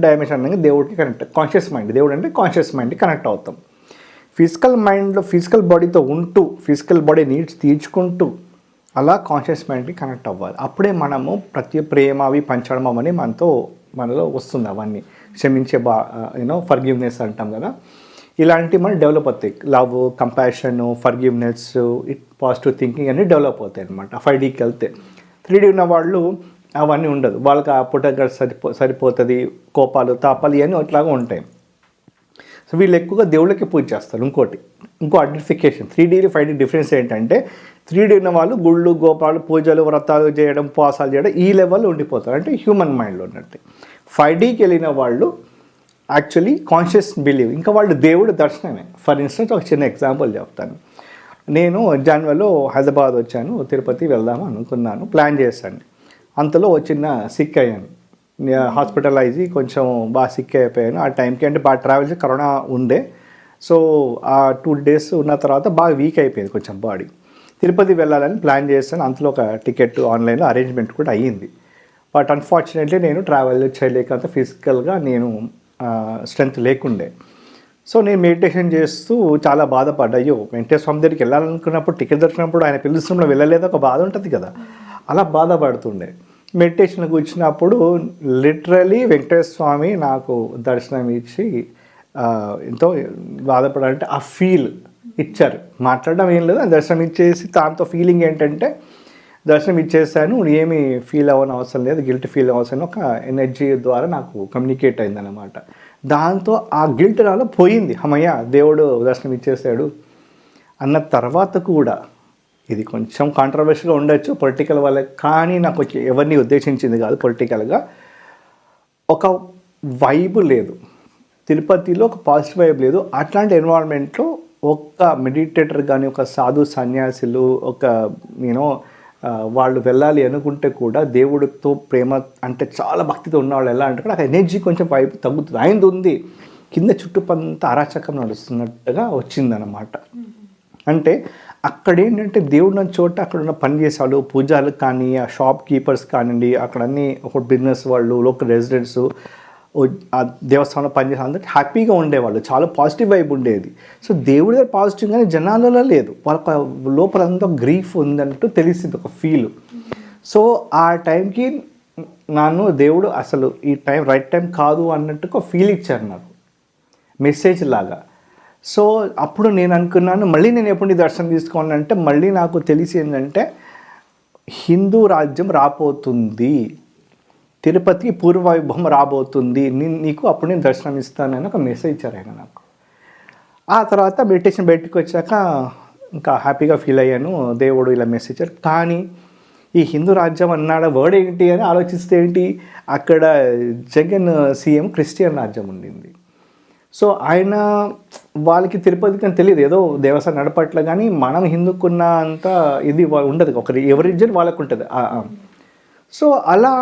Speaker 1: డైమెన్షన్ అనేది దేవుడికి కనెక్ట్, కాన్షియస్ మైండ్. దేవుడు అంటే కాన్షియస్ మైండ్కి కనెక్ట్ అవుతాం. ఫిజికల్ మైండ్లో ఫిజికల్ బాడీతో ఉంటూ ఫిజికల్ బాడీ నీడ్స్ తీర్చుకుంటూ అలా కాన్షియస్ మైండ్కి కనెక్ట్ అవ్వాలి. అప్పుడే మనము ప్రతి ప్రేమ అవి పంచడం అవన్నీ మనలో వస్తుంది. అవన్నీ క్షమించే ఫర్గివ్నెస్ అంటాం కదా, ఇలాంటివి మనం డెవలప్ అవుతాయి. Love, compassion, forgiveness, positive thinking అన్నీ డెవలప్ అవుతాయి అనమాట. 5Dకి వెళ్తే 3D ఉన్న వాళ్ళు అవన్నీ ఉండదు, వాళ్ళకి ఆ పుట్టగడ సరిపోతుంది, కోపాలు తాపాలు ఇవన్నీ అట్లాగా ఉంటాయి. సో వీళ్ళు ఎక్కువగా దేవుళ్ళకి పూజ చేస్తారు. ఇంకో ఐడెంటిఫికేషన్ 3D 5D డిఫరెన్స్ ఏంటంటే 3D ఉన్న వాళ్ళు గుళ్ళు, గోపాలు, పూజలు, వ్రతాలు చేయడం, ఉపవాసాలు చేయడం ఈ లెవెల్లో ఉండిపోతారు, అంటే హ్యూమన్ మైండ్లో ఉన్నట్టు. 5Dకి వెళ్ళిన వాళ్ళు యాక్చువల్లీ కాన్షియస్ బిలీవ్, ఇంకా వాళ్ళు దేవుడు దర్శనమే. ఫర్ ఇన్స్టెన్స్ ఒక చిన్న ఎగ్జాంపుల్ చెప్తాను. నేను జనవరిలో హైదరాబాద్ వచ్చాను, తిరుపతి వెళ్దాము అనుకున్నాను, ప్లాన్ చేశాను. అంతలో చిన్న సిక్ అయ్యాను, హాస్పిటలైజ్ కొంచెం బాగా సిక్ అయిపోయాను. ఆ టైంకి అంటే బాగా ట్రావెల్ చేసి కరోనా ఉండే. సో ఆ 2 days ఉన్న తర్వాత బాగా వీక్ అయిపోయింది కొంచెం బాడీ. తిరుపతి వెళ్ళాలని ప్లాన్ చేశాను. అంతలో ఒక టికెట్ ఆన్లైన్లో అరేంజ్మెంట్ కూడా అయ్యింది. బట్ అన్ఫార్చునేట్లీ నేను ట్రావెల్ చేయలేక అంత ఫిజికల్గా నేను స్ట్రెంత్ లేకుండే. సో నేను మెడిటేషన్ చేస్తూ చాలా బాధపడ్డాయో, వెంకటేశ్వర స్వామి దగ్గరికి వెళ్ళాలనుకున్నప్పుడు టికెట్ దొరికినప్పుడు ఆయన పిలుస్తున్నప్పుడు వెళ్ళలేదు, ఒక బాధ ఉంటుంది కదా, అలా బాధపడుతుండే. మెడిటేషన్కి వచ్చినప్పుడు లిటరలీ వెంకటేశ్వర స్వామి నాకు దర్శనం ఇచ్చి ఎంతో బాధపడాలంటే ఆ ఫీల్ ఇచ్చారు. మాట్లాడడం ఏం లేదు, దర్శనం ఇచ్చేసి దాంతో ఫీలింగ్ ఏంటంటే దర్శనం ఇచ్చేసాను, ఏమీ ఫీల్ అవ్వని అవసరం లేదు, గిల్ట్ ఫీల్ అవసరం, ఒక ఎనర్జీ ద్వారా నాకు కమ్యూనికేట్ అయిందన్నమాట. దాంతో ఆ గిల్ట్ నాలో పోయింది. అమ్మయ్య దేవుడు దర్శనం ఇచ్చేసాడు అన్న తర్వాత కూడా, ఇది కొంచెం కాంట్రవర్షియల్గా ఉండొచ్చు పొలిటికల్ వాళ్ళకి, కానీ నాకు ఎవరిని ఉద్దేశించింది కాదు పొలిటికల్గా, ఒక వైబ్ లేదు తిరుపతిలో, ఒక పాజిటివ్ వైబ్ లేదు. అట్లాంటి ఎన్వైరాన్మెంట్లో ఒక మెడిటేటర్ కానీ, ఒక సాధు సన్యాసులు, ఒక వాళ్ళు వెళ్ళాలి అనుకుంటే కూడా దేవుడితో ప్రేమ అంటే చాలా భక్తితో ఉన్నవాళ్ళు ఎలా అంటే నాకు ఎనర్జీ కొంచెం వైపు తగ్గుతుంది. ఆయనది ఉంది, కింద చుట్టుపంత అరాచకం నడుస్తున్నట్టుగా వచ్చిందనమాట. అంటే అక్కడ ఏంటంటే దేవుడు ఉన్న చోట అక్కడ ఉన్న పని చేసేవాళ్ళు, పూజారులు కానీ, ఆ షాప్ కీపర్స్ కానివ్వండి, అక్కడ అన్ని ఒక బిజినెస్ వాళ్ళు, లోకల్ రెసిడెంట్స్, ఆ దేవస్థానంలో పనిచేసే అందరికి హ్యాపీగా ఉండేవాళ్ళు, చాలా పాజిటివ్ వైబ్ ఉండేది. సో దేవుడి దగ్గర పాజిటివ్ కానీ జనాలలో లేదు, వాళ్ళ లోపలంతా గ్రీఫ్ ఉందంటూ తెలిసింది, ఒక ఫీల్. సో ఆ టైంకి నన్ను దేవుడు అసలు ఈ టైం రైట్ టైం కాదు అన్నట్టు ఒక ఫీల్ ఇచ్చారు నాకు, మెసేజ్ లాగా. సో అప్పుడు నేను అనుకున్నాను మళ్ళీ నేను ఎప్పుడు దర్శనం తీసుకోవాలంటే, మళ్ళీ నాకు తెలిసి ఏంటంటే హిందూ రాజ్యం రాబోతుంది, తిరుపతికి పూర్వవైభవం రాబోతుంది, నీకు అప్పుడు నేను దర్శనం ఇస్తానని ఒక మెసేజ్ ఇచ్చారు ఆయన నాకు. ఆ తర్వాత మెడిటేషన్ బయటకు వచ్చాక ఇంకా హ్యాపీగా ఫీల్ అయ్యాను, దేవుడు ఇలా మెసేజ్ ఇచ్చారు. కానీ ఈ హిందూ రాజ్యం అన్నాడు వర్డ్ ఏంటి అని ఆలోచిస్తే ఏంటి, అక్కడ జగన్ సీఎం క్రిస్టియన్ రాజ్యం ఉండింది. సో ఆయన వాళ్ళకి తిరుపతికి అని తెలియదు, ఏదో దేవస్థానం నడపట్ల, కానీ మనం హిందూకున్న అంత ఇది ఉండదు, ఒకరి ఎవరి రిలీజియన్ వాళ్ళకు ఉంటుంది. సో అలా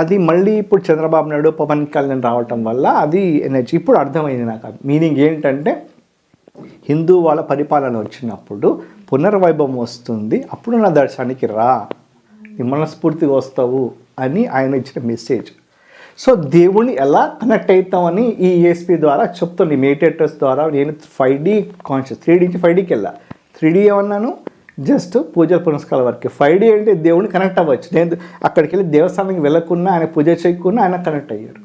Speaker 1: అది మళ్ళీ ఇప్పుడు చంద్రబాబు నాయుడు పవన్ కళ్యాణ్ రావటం వల్ల అది ఎనర్జీ ఇప్పుడు అర్థమైంది నాకు. మీనింగ్ ఏంటంటే హిందూ వాళ్ళ పరిపాలన వచ్చినప్పుడు పునర్వైభవం వస్తుంది, అప్పుడు నా దర్శనానికి రా, నీ మనస్ఫూర్తిగా వస్తావు అని ఆయన ఇచ్చిన మెసేజ్. సో దేవుణ్ణి ఎలా కనెక్ట్ అవుతామని ఈ ESP ద్వారా చెప్తుంది, మెడిటేటర్స్ ద్వారా. నేను 5D కాన్షియస్, 3D నుంచి 5Dకి వెళ్ళా. 3D ఏమన్నాను, జస్ట్ పూజల పునస్కారాల వరకు. 5D అంటే దేవుడిని కనెక్ట్ అవ్వచ్చు. నేను అక్కడికి వెళ్ళి దేవస్థానానికి వెళ్ళకున్నా, ఆయన పూజ చేయకున్నా ఆయన కనెక్ట్ అయ్యారు.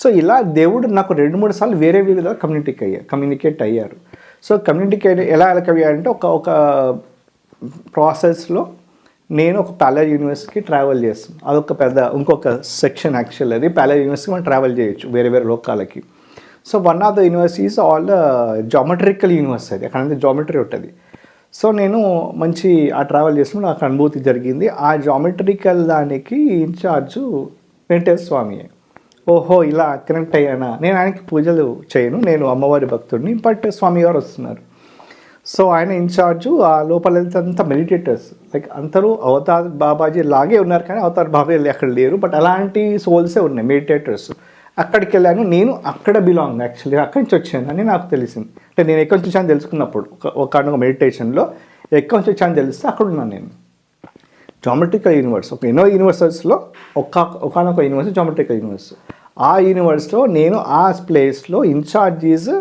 Speaker 1: సో ఇలా దేవుడు నాకు 2-3 సార్లు వేరే విధంగా కమ్యూనికేట్ అయ్యారు. సో కమ్యూనికేట్ ఎలా అయ్యారంటే ఒక ప్రాసెస్లో నేను ఒక ప్యాలెస్ యూనివర్సిటీకి ట్రావెల్ చేస్తాను. అదొక ఇంకొక సెక్షన్ యాక్చువల్. అది ప్యాలెస్ యూనివర్సిటీ మనం ట్రావెల్ చేయొచ్చు వేరే లోకాలకి. So one of the universities all geometrical university, అది అక్కడ జామెట్రీ ఉంటుంది. సో నేను ఆ ట్రావెల్ చేసినప్పుడు నాకు అనుభూతి జరిగింది. ఆ జామెట్రికల్ దానికి ఇన్ఛార్జు వెంకటేశ్వర స్వామి. ఓహో ఇలా కనెక్ట్ అయ్యానా. నేను ఆయనకి పూజలు చేయను, నేను అమ్మవారి భక్తుడిని, బట్ స్వామి గారు వస్తున్నారు. సో ఆయన ఇన్ఛార్జు. ఆ లోపల అంతా మెడిటేటర్స్, లైక్ అందరూ అవతార్ బాబాజీ లాగే ఉన్నారు, కానీ అవతార్ బాబాజీ అక్కడ లేరు, బట్ అలాంటి సోల్సే ఉన్నాయి మెడిటేటర్స్. అక్కడికి వెళ్ళాను. నేను అక్కడ బిలాంగ్, యాక్చువల్లీ అక్కడి నుంచి వచ్చాను అని నాకు తెలిసింది. అంటే నేను ఎక్కడి నుంచి వచ్చాను తెలుసుకున్నప్పుడు ఒక మెడిటేషన్లో ఎక్కడి నుంచి వచ్చాను తెలిస్తే అక్కడ ఉన్నాను నేను. జామెట్రికల్ యూనివర్స్, ఎన్నో యూనివర్సెస్లో ఒకనొక యూనివర్స్ జామెట్రికల్ యూనివర్స్. ఆ యూనివర్స్లో నేను ఆ ప్లేస్లో ఇన్ఛార్జీస్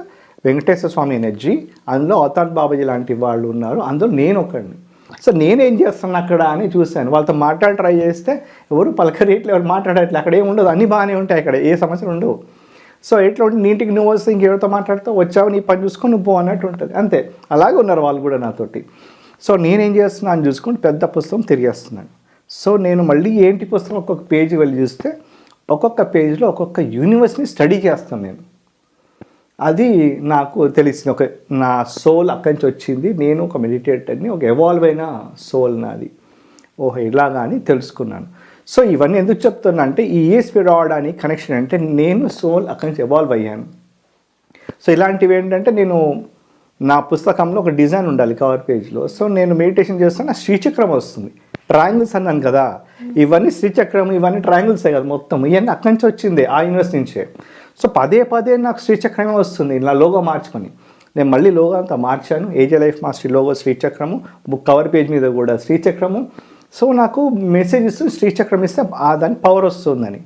Speaker 1: వెంకటేశ్వర స్వామి ఎనర్జీ, అందులో అవతార్ బాబాజీ లాంటి వాళ్ళు ఉన్నారు, అందులో నేను ఒకడిని. సో నేనేం చేస్తాను అక్కడ అని చూశాను. వాళ్ళతో ట్రై చేస్తే ఎవరు పలకరేట్లు, ఎవరు మాట్లాడట్లే. అక్కడ ఏమి ఉండదు, అన్నీ బాగానే ఉంటాయి, అక్కడ ఏ సమస్యలు ఉండవు. సో ఎట్లా ఉంటే నీటికి నువ్వు వస్తే ఇంకెవరితో మాట్లాడుతావు, వచ్చావు నీ పని చూసుకొని నువ్వు పో అన్నట్టు ఉంటుంది, అంతే. అలాగే ఉన్నారు వాళ్ళు కూడా నాతోటి. సో నేనేం చేస్తున్నాను అని చూసుకొని పెద్ద పుస్తకం తిరిగేస్తున్నాను. సో నేను మళ్ళీ ఏంటి పుస్తకం ఒక్కొక్క పేజీ వెళ్ళి చూస్తే ఒక్కొక్క పేజీలో ఒక్కొక్క యూనివర్స్ని స్టడీ చేస్తాను నేను. అది నాకు తెలిసింది. నా సోల్ అక్కడి నుంచి వచ్చింది, నేను ఒక మెడిటేటర్ని, ఒక ఎవాల్వ్ అయిన సోల్ నాది. ఓహో ఇలాగా అని తెలుసుకున్నాను. సో ఇవన్నీ ఎందుకు చెప్తున్నా అంటే ఈ ESP రావడానికి కనెక్షన్ అంటే నేను సోల్ అక్కడి నుంచి ఎవాల్వ్ అయ్యాను. సో ఇలాంటివి ఏంటంటే నేను నా పుస్తకంలో ఒక డిజైన్ ఉండాలి కవర్ పేజ్లో. సో నేను మెడిటేషన్ చేస్తే నా శ్రీచక్రం వస్తుంది. ట్రయాంగిల్స్ అన్నాను కదా, ఇవన్నీ శ్రీచక్రం, ఇవన్నీ ట్రయాంగిల్సే కదా మొత్తం. ఇవన్నీ అక్కడి నుంచి వచ్చింది, ఆ యూనివర్స్ నుంచే. సో పదే నాకు శ్రీచక్రమే వస్తుంది. ఇలా లోగో మార్చుకొని నేను మళ్ళీ లోగో అంతా మార్చాను. ఏజే లైఫ్ మాస్టర్ లోగో శ్రీచక్రము, బుక్ కవర్ పేజ్ మీద కూడా శ్రీచక్రము. సో నాకు మెసేజ్ ఇస్తుంది శ్రీచక్రం ఇస్తే దాని పవర్ వస్తుందని.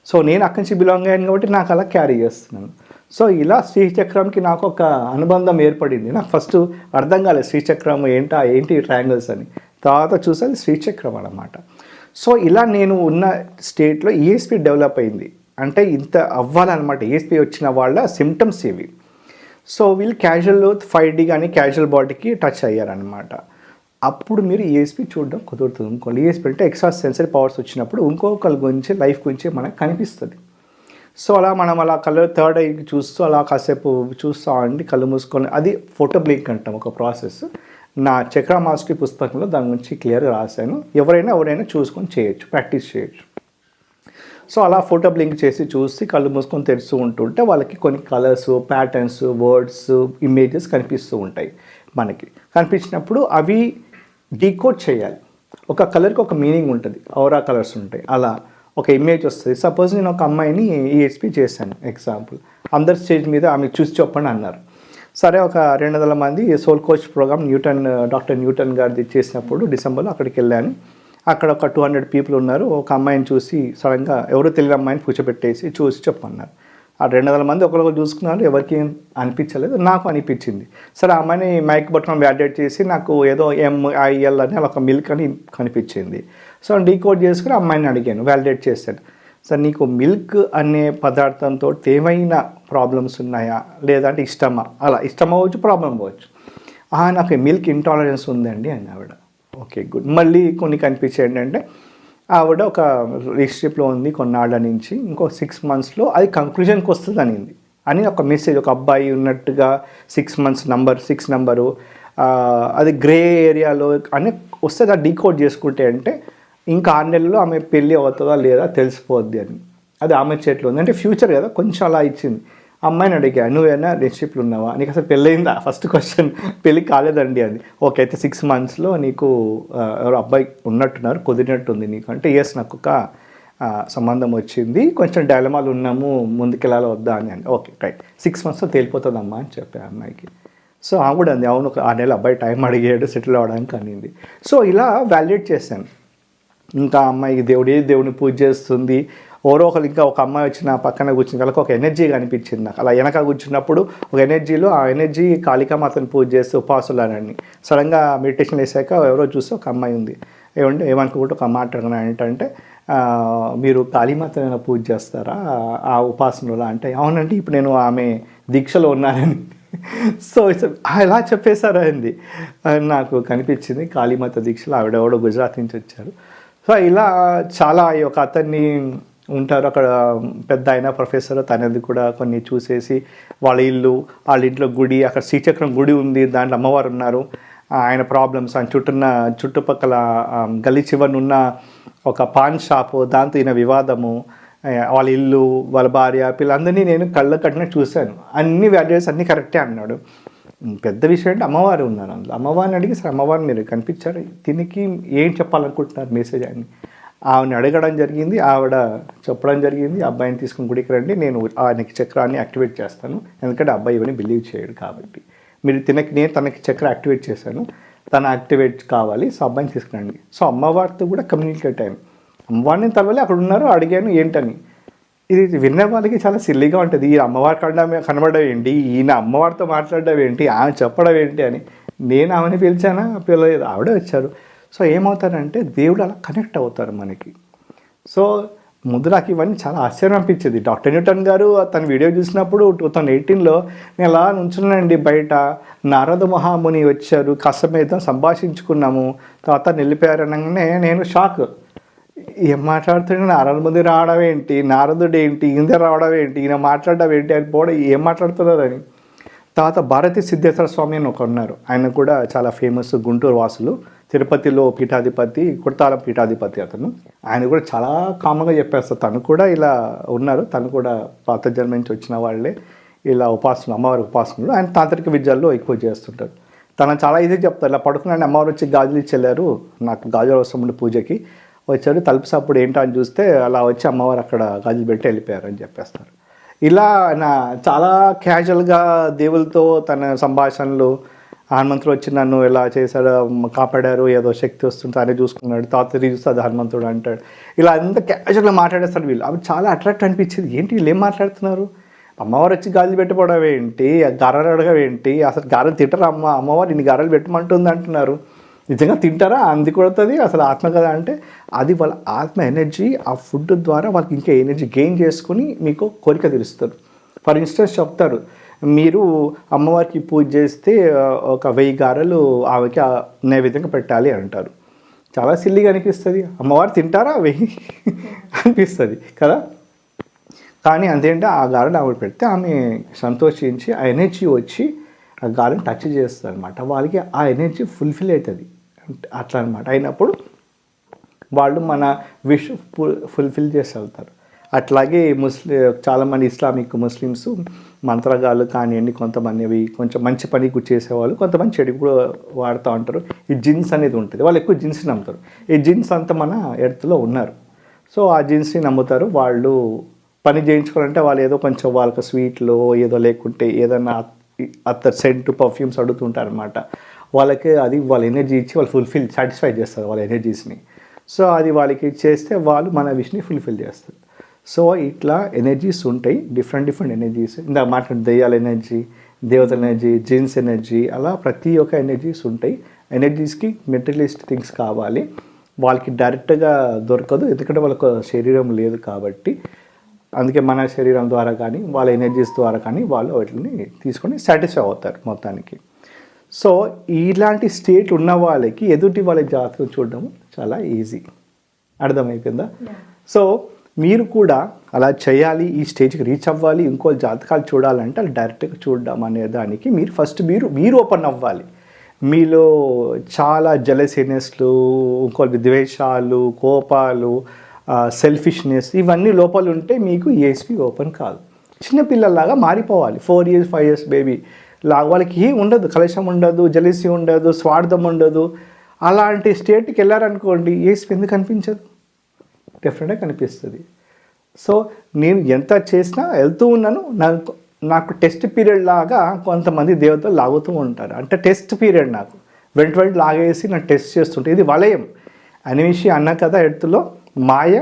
Speaker 1: సో నేను అక్కడి నుంచి బిలాంగ్ అయ్యాను కాబట్టి నాకు అలా క్యారీ చేస్తున్నాను. సో ఇలా శ్రీచక్రంకి నాకు ఒక అనుబంధం ఏర్పడింది. నాకు ఫస్ట్ అర్థం కాలేదు శ్రీచక్రం ఏంటి ట్రయాంగిల్స్ అని. తర్వాత చూసేది శ్రీచక్రం అన్నమాట. సో ఇలా నేను ఉన్న స్టేట్లో ESP డెవలప్ అయింది. అంటే ఇంత అవ్వాలన్నమాట. ESP వచ్చిన వాళ్ళ సిమ్టమ్స్ ఇవి. సో వీళ్ళు క్యాజువల్ 5D కానీ క్యాజువల్ బాడీకి టచ్ అయ్యారనమాట. అప్పుడు మీరు ESP చూడడం కుదురుతుంది. ఇంకోళ్ళు ESP అంటే ఎక్స్ట్రా సెన్సరీ పవర్స్ వచ్చినప్పుడు ఇంకొకరి గురించి లైఫ్ గురించి మనకు కనిపిస్తుంది. సో మనం అలా కళ్ళు థర్డ్ ఐకి చూస్తూ అలా కాసేపు చూస్తూ అండి కళ్ళు మూసుకొని, అది ఫోటో బ్లింక్ అంటాం ఒక ప్రాసెస్. నా చక్ర మాస్టరీ పుస్తకంలో దాని గురించి క్లియర్గా రాశాను. ఎవరైనా చూసుకొని చేయొచ్చు, ప్రాక్టీస్ చేయొచ్చు. సో అలా ఫోటో బ్లింక్ చేసి చూసి కళ్ళు మూసుకొని తెరుస్తూ ఉంటుంటే వాళ్ళకి కొన్ని కలర్స్, ప్యాటర్న్స్, వర్డ్స్, ఇమేజెస్ కనిపిస్తూ ఉంటాయి. మనకి కనిపించినప్పుడు అవి డీకోడ్ చేయాలి. ఒక కలర్కి ఒక మీనింగ్ ఉంటుంది, ఔరా కలర్స్ ఉంటాయి. అలా ఒక ఇమేజ్ వస్తుంది. సపోజ్ నేను ఒక అమ్మాయిని ESP చేశాను ఎగ్జాంపుల్. అందరి స్టేజ్ మీద ఆమె చూసి చెప్పండి అన్నారు. సరే ఒక 200 మంది soul coach programme doctor Newton గారిది చేసినప్పుడు డిసెంబర్లో అక్కడికి వెళ్ళాను. అక్కడ ఒక 200 పీపుల్ ఉన్నారు. ఒక అమ్మాయిని చూసి సడన్గా ఎవరో తెలియని అమ్మాయిని కూర్చోబెట్టేసి చూసి చెప్పన్నారు. ఆ 200 మంది ఒకరికొకరు చూసుకున్నారు, ఎవరికి ఏం అనిపించలేదు, నాకు అనిపించింది. సరే ఆ అమ్మాయిని మైక్ బటన్ వ్యాలిడేట్ చేసి నాకు ఏదో MIL అని ఒక మిల్క్ అని కనిపించింది. సో డీకోడ్ చేసుకుని అమ్మాయిని అడిగాను, వ్యాలిడేట్ చేశాను. సార్ నీకు మిల్క్ అనే పదార్థంతో ఏమైనా ప్రాబ్లమ్స్ ఉన్నాయా, లేదంటే ఇష్టమా? అలా ఇష్టం అవ్వచ్చు, ప్రాబ్లం అవ్వచ్చు. నాకు మిల్క్ ఇంటాలరెన్స్ ఉందండి అని ఆవిడ. Okay good. మళ్ళీ కొన్ని కనిపించాయి ఏంటంటే ఆవిడ ఒక రిలేషన్షిప్లో ఉంది కొన్నాళ్ళ నుంచి, ఇంకో 6 monthsలో అది కంక్లూజన్కి వస్తుంది అని ఒక మెసేజ్, ఒక అబ్బాయి ఉన్నట్టుగా 6 months నంబర్ 6 నెంబరు అది గ్రే ఏరియాలో అని వస్తే అది డీకోడ్ చేసుకుంటే అంటే ఇంకా 6 నెలల్లో ఆమె పెళ్ళి అవుతుందా లేదా తెలిసిపోద్ది అని. అది ఆమె చేతిలో ఉంది. అంటే ఫ్యూచర్ కదా, కొంచెం అలా ఇచ్చింది. అమ్మాయిని అడిగా, నువ్వేనా రిలేషన్షిప్లో ఉన్నావా, నీకు అసలు పెళ్ళయిందా? First question. పెళ్ళి కాలేదండి అది. ఓకే అయితే 6 monthsలో నీకు ఎవరు అబ్బాయి ఉన్నట్టున్నారు, కుదిరినట్టుంది నీకు అంటే ఎస్ నాకు ఒక సంబంధం వచ్చింది, కొంచెం డైలమాలు ఉన్నాము, ముందుకెళ్ళాలి వద్దా అని. ఓకే రైట్, 6 monthsలో తేలిపోతుందమ్మా అని చెప్పే అమ్మాయికి. సో ఆమె కూడా అంది, అవును 6 నెలలు అబ్బాయి టైం అడిగాడు సెటిల్ అవ్వడానికి అనింది. సో ఇలా వాలిడేట్ చేశాను. ఇంకా అమ్మాయికి దేవుడిని పూజ చేస్తుంది. ఎవరో ఒకరు ఇంకా ఒక అమ్మాయి వచ్చి నా పక్కన కూర్చుని వాళ్ళకి ఒక ఎనర్జీ కనిపించింది నాకు. అలా వెనక కూర్చున్నప్పుడు ఒక ఎనర్జీలో ఆ ఎనర్జీ కాళికామాతను పూజ చేస్తే ఉపాసులని సడన్గా మెడిటేషన్ వేసాక ఎవరో చూస్తే ఒక అమ్మాయి ఉంది. ఏమనుకుంటే ఒక మాట ఏంటంటే, మీరు కాళీమాతను పూజ చేస్తారా ఆ ఉపాసనలో అంటే, అవునండి ఇప్పుడు నేను ఆమె దీక్షలో ఉన్నానని. సో ఎలా చెప్పేశారా అంది నాకు కనిపించింది. కాళీమాత దీక్షలో ఆవిడెవడో గుజరాత్ నుంచి వచ్చారు. సో ఇలా చాలా ఒక అతన్ని ఉంటారు అక్కడ, పెద్ద ఆయన ప్రొఫెసర్, తనది కూడా కొన్ని చూసేసి వాళ్ళ ఇల్లు, వాళ్ళ ఇంట్లో గుడి, అక్కడ శ్రీచక్రం గుడి ఉంది, దాంట్లో అమ్మవారు ఉన్నారు, ఆయన ప్రాబ్లమ్స్, ఆయన చుట్టుపక్కల గల్లీ చివరన ఉన్న ఒక పాన్ షాపు, దాంతో ఈయన వివాదము, వాళ్ళ ఇల్లు, వాళ్ళ భార్య, పిల్లలందరినీ నేను కళ్ళ కట్టినట్టు చూశాను. అన్ని వాల్యూస్ అన్నీ కరెక్టే అన్నాడు. పెద్ద విషయం అంటే అమ్మవారు ఉన్నారు అందులో. అమ్మవారిని అడిగి సార్ అమ్మవారిని మీరు కనిపించారు, దీనికి ఏం చెప్పాలనుకుంటున్నారు మెసేజ్ అని ఆవిడని అడగడం జరిగింది. ఆవిడ చెప్పడం జరిగింది, అబ్బాయిని తీసుకుని గుడికి రండి, నేను ఆయనకి చక్రాన్ని యాక్టివేట్ చేస్తాను, ఎందుకంటే అబ్బాయి ఇవన్నీ బిలీవ్ చేయడు కాబట్టి. నేను తనకి చక్ర యాక్టివేట్ చేశాను, తను యాక్టివేట్ కావాలి, సో అబ్బాయిని తీసుకురండి. సో అమ్మవారితో కూడా కమ్యూనికేట్ అయ్యాను. అమ్మవారిని తలవలే అక్కడ ఉన్నారు, అడిగాను ఏంటని. ఇది విన్న వాళ్ళకి చాలా సిల్లీగా ఉంటుంది, ఈ అమ్మవారి కనబడడం ఏంటి, ఈయన అమ్మవారితో మాట్లాడడం ఏంటి, ఆమె చెప్పడం ఏంటి అని. నేను ఆమెని పిలిచానా, పిల్లలేదు, ఆవిడే వచ్చారు. సో ఏమవుతారంటే దేవుడు అలా కనెక్ట్ అవుతారు మనకి. సో ముందు నాకు ఇవన్నీ చాలా ఆశ్చర్యం అనిపించేది. డాక్టర్ న్యూటన్ గారు తన వీడియో చూసినప్పుడు 2018లో నేను అలా నుంచున్నానండి బయట, నారద మహాముని వచ్చారు, కాసేపు సంభాషించుకున్నాము, తర్వాత వెళ్ళిపోయారు అనగానే నేను షాక్. ఏం మాట్లాడుతున్నాడు, నారద మంది రావడం ఏంటి, నారదుడు ఏంటి, ఇందరు రావడం ఏంటి, ఈయన మాట్లాడడం ఏంటి అని పోవడం, ఏం మాట్లాడుతున్నారని. తర్వాత భారతీ సిద్ధేశ్వర స్వామి అని ఒక ఉన్నారు, ఆయన కూడా చాలా ఫేమస్, గుంటూరు వాసులు, తిరుపతిలో పీఠాధిపతి, కుర్తాలం పీఠాధిపతి అతను. ఆయన కూడా చాలా కామన్గా చెప్పేస్తారు, తను కూడా ఇలా ఉన్నారు, తను కూడా పాత జన్మ నుంచి వచ్చిన వాళ్ళే, ఇలా ఉపాసన, అమ్మవారి ఉపాసనలు. ఆయన తాంత్రిక విద్యల్లో ఎక్కువ చేస్తుంటారు. తను చాలా ఈజీ చెప్తారు, ఇలా పడుకున్నాను, అమ్మవారు వచ్చి గాజులు ఇచ్చెళ్ళారు, నాకు గాజులు అవసరం ఉండి పూజకి వచ్చారు, తలుపు సప్పుడు ఏంటో అని చూస్తే అలా వచ్చి అమ్మవారు అక్కడ గాజులు పెట్టి వెళ్ళిపోయారు అని చెప్పేస్తారు. ఇలా చాలా క్యాజువల్గా దేవులతో తన సంభాషణలు, హనుమంతుడు వచ్చి నన్ను ఎలా చేశాడు, కాపాడారు, ఏదో శక్తి వస్తుంటే అనే చూసుకున్నాడు, తాత చూస్తే అది హనుమంతుడు అంటాడు, ఇలా అంత క్యాజువల్గా మాట్లాడేస్తాడు వీళ్ళు. అవి చాలా అట్రాక్ట్ అనిపించింది, ఏంటి వీళ్ళు ఏం మాట్లాడుతున్నారు, అమ్మవారు వచ్చి గాలి పెట్టిపోవడం ఏంటి, గారెలు అడగడం ఏంటి, అసలు గారెలు తింటారా, అమ్మవారు ఇన్ని గారెలు పెట్టమంటుంది అంటున్నారు, నిజంగా తింటారా, అంది కొడుతుంది, అసలు ఆత్మ కదా అంటే అది వాళ్ళ ఆత్మ ఎనర్జీ. ఆ ఫుడ్ ద్వారా వాళ్ళకి ఇంకా ఎనర్జీ గెయిన్ చేసుకుని మీకు కోరిక తీరుస్తారు. ఫర్ ఇన్స్టెన్స్ చెప్తారు, మీరు అమ్మవారికి పూజ చేస్తే ఒక 1000 గారెలు ఆమెకి నైవేద్యంగా పెట్టాలి అంటారు. చాలా సిల్లీగా అనిపిస్తుంది, అమ్మవారు తింటారా 1000 అనిపిస్తుంది కదా. కానీ అంతేంటే ఆ గారెలు ఆవిడ పెడితే ఆమె సంతోషించి ఆ ఎనర్జీ వచ్చి ఆ గారెని టచ్ చేస్తుంది అనమాట, వాళ్ళకి ఆ ఎనర్జీ ఫుల్ఫిల్ అవుతుంది అట్లా అనమాట. అయినప్పుడు వాళ్ళు మన విష్ ఫుల్ఫిల్ చేసి వెళ్తారు. అట్లాగే చాలామంది ఇస్లామిక్ ముస్లిమ్స్ మంత్రగాళ్ళు కానివ్వండి, కొంతమంది కొంచెం మంచి పని చేసేవాళ్ళు, కొంతమంది చెడు కూడా వాడుతూ ఉంటారు. ఈ జిన్స్ అనేది ఉంటుంది, వాళ్ళు ఎక్కువ జిన్స్ని నమ్ముతారు. ఈ జిన్స్ అంతా మన ఎర్త్లో ఉన్నారు, సో ఆ జిన్స్ని నమ్ముతారు. వాళ్ళు పని చేయించుకోవాలంటే వాళ్ళు ఏదో కొంచెం వాళ్ళకి స్వీట్లో ఏదో లేకుంటే ఏదైనా అత్తర్ సెంట్ పర్ఫ్యూమ్స్ అడుగుతుంటారు అనమాట. వాళ్ళకి అది వాళ్ళ ఎనర్జీ ఇచ్చి వాళ్ళు సాటిస్ఫై చేస్తారు వాళ్ళ ఎనర్జీస్ని. సో అది వాళ్ళకి చేస్తే వాళ్ళు మన విష్ని ఫుల్ఫిల్ చేస్తారు. సో ఇట్లా ఎనర్జీస్ ఉంటాయి, డిఫరెంట్ ఎనర్జీస్. ఇందాక మాట్లాడిన దెయ్యాల ఎనర్జీ, దేవతల ఎనర్జీ, జిన్స్ ఎనర్జీ, అలా ప్రతి ఒక్క ఎనర్జీస్ ఉంటాయి. ఎనర్జీస్కి మెటీరియలిస్ట్ థింగ్స్ కావాలి, వాళ్ళకి డైరెక్ట్గా దొరకదు, ఎందుకంటే వాళ్ళకు శరీరం లేదు కాబట్టి. అందుకే మన శరీరం ద్వారా కానీ వాళ్ళ ఎనర్జీస్ ద్వారా కానీ వాళ్ళు వాటిని తీసుకొని సాటిస్ఫై అవుతారు మొత్తానికి. సో ఇలాంటి స్టేట్ ఉన్న వాళ్ళకి ఎదుటి వాళ్ళ జాతకం చూడడం చాలా ఈజీ, అర్థమైపోయిందా? సో మీరు కూడా అలా చేయాలి, ఈ స్టేజ్కి రీచ్ అవ్వాలి, ఇంకో జాతకాలు చూడాలంటే అలా డైరెక్ట్గా చూడడం అనే దానికి మీరు ఫస్ట్ మీరు ఓపెన్ అవ్వాలి. మీలో చాలా జెలసీనెస్లు, ఇంకో ద్వేషాలు, కోపాలు, సెల్ఫిష్నెస్, ఇవన్నీ లోపల ఉంటే మీకు ఈఎస్పి ఓపెన్ కాదు. చిన్నపిల్లల్లాగా మారిపోవాలి. 4 years 5 years బేబీ లాగా వాళ్ళకి ఏం ఉండదు, కలశం ఉండదు, జెలసీ ఉండదు, స్వార్థం ఉండదు. అలాంటి స్టేట్కి వెళ్ళారనుకోండి, ఈఎస్పి ఎందుకు కనిపించదు? డెఫినెట్గా కనిపిస్తుంది. సో నేను ఎంత చేసినా వెళ్తూ ఉన్నాను. నాకు టెస్ట్ పీరియడ్ లాగా కొంతమంది దేవతలు లాగుతూ ఉంటారు. అంటే టెస్ట్ పీరియడ్ నాకు వెంట లాగేసి నాకు టెస్ట్ చేస్తుంటే ఇది వలయం అనిమిషి అన్న కదా ఎడుతులో మాయ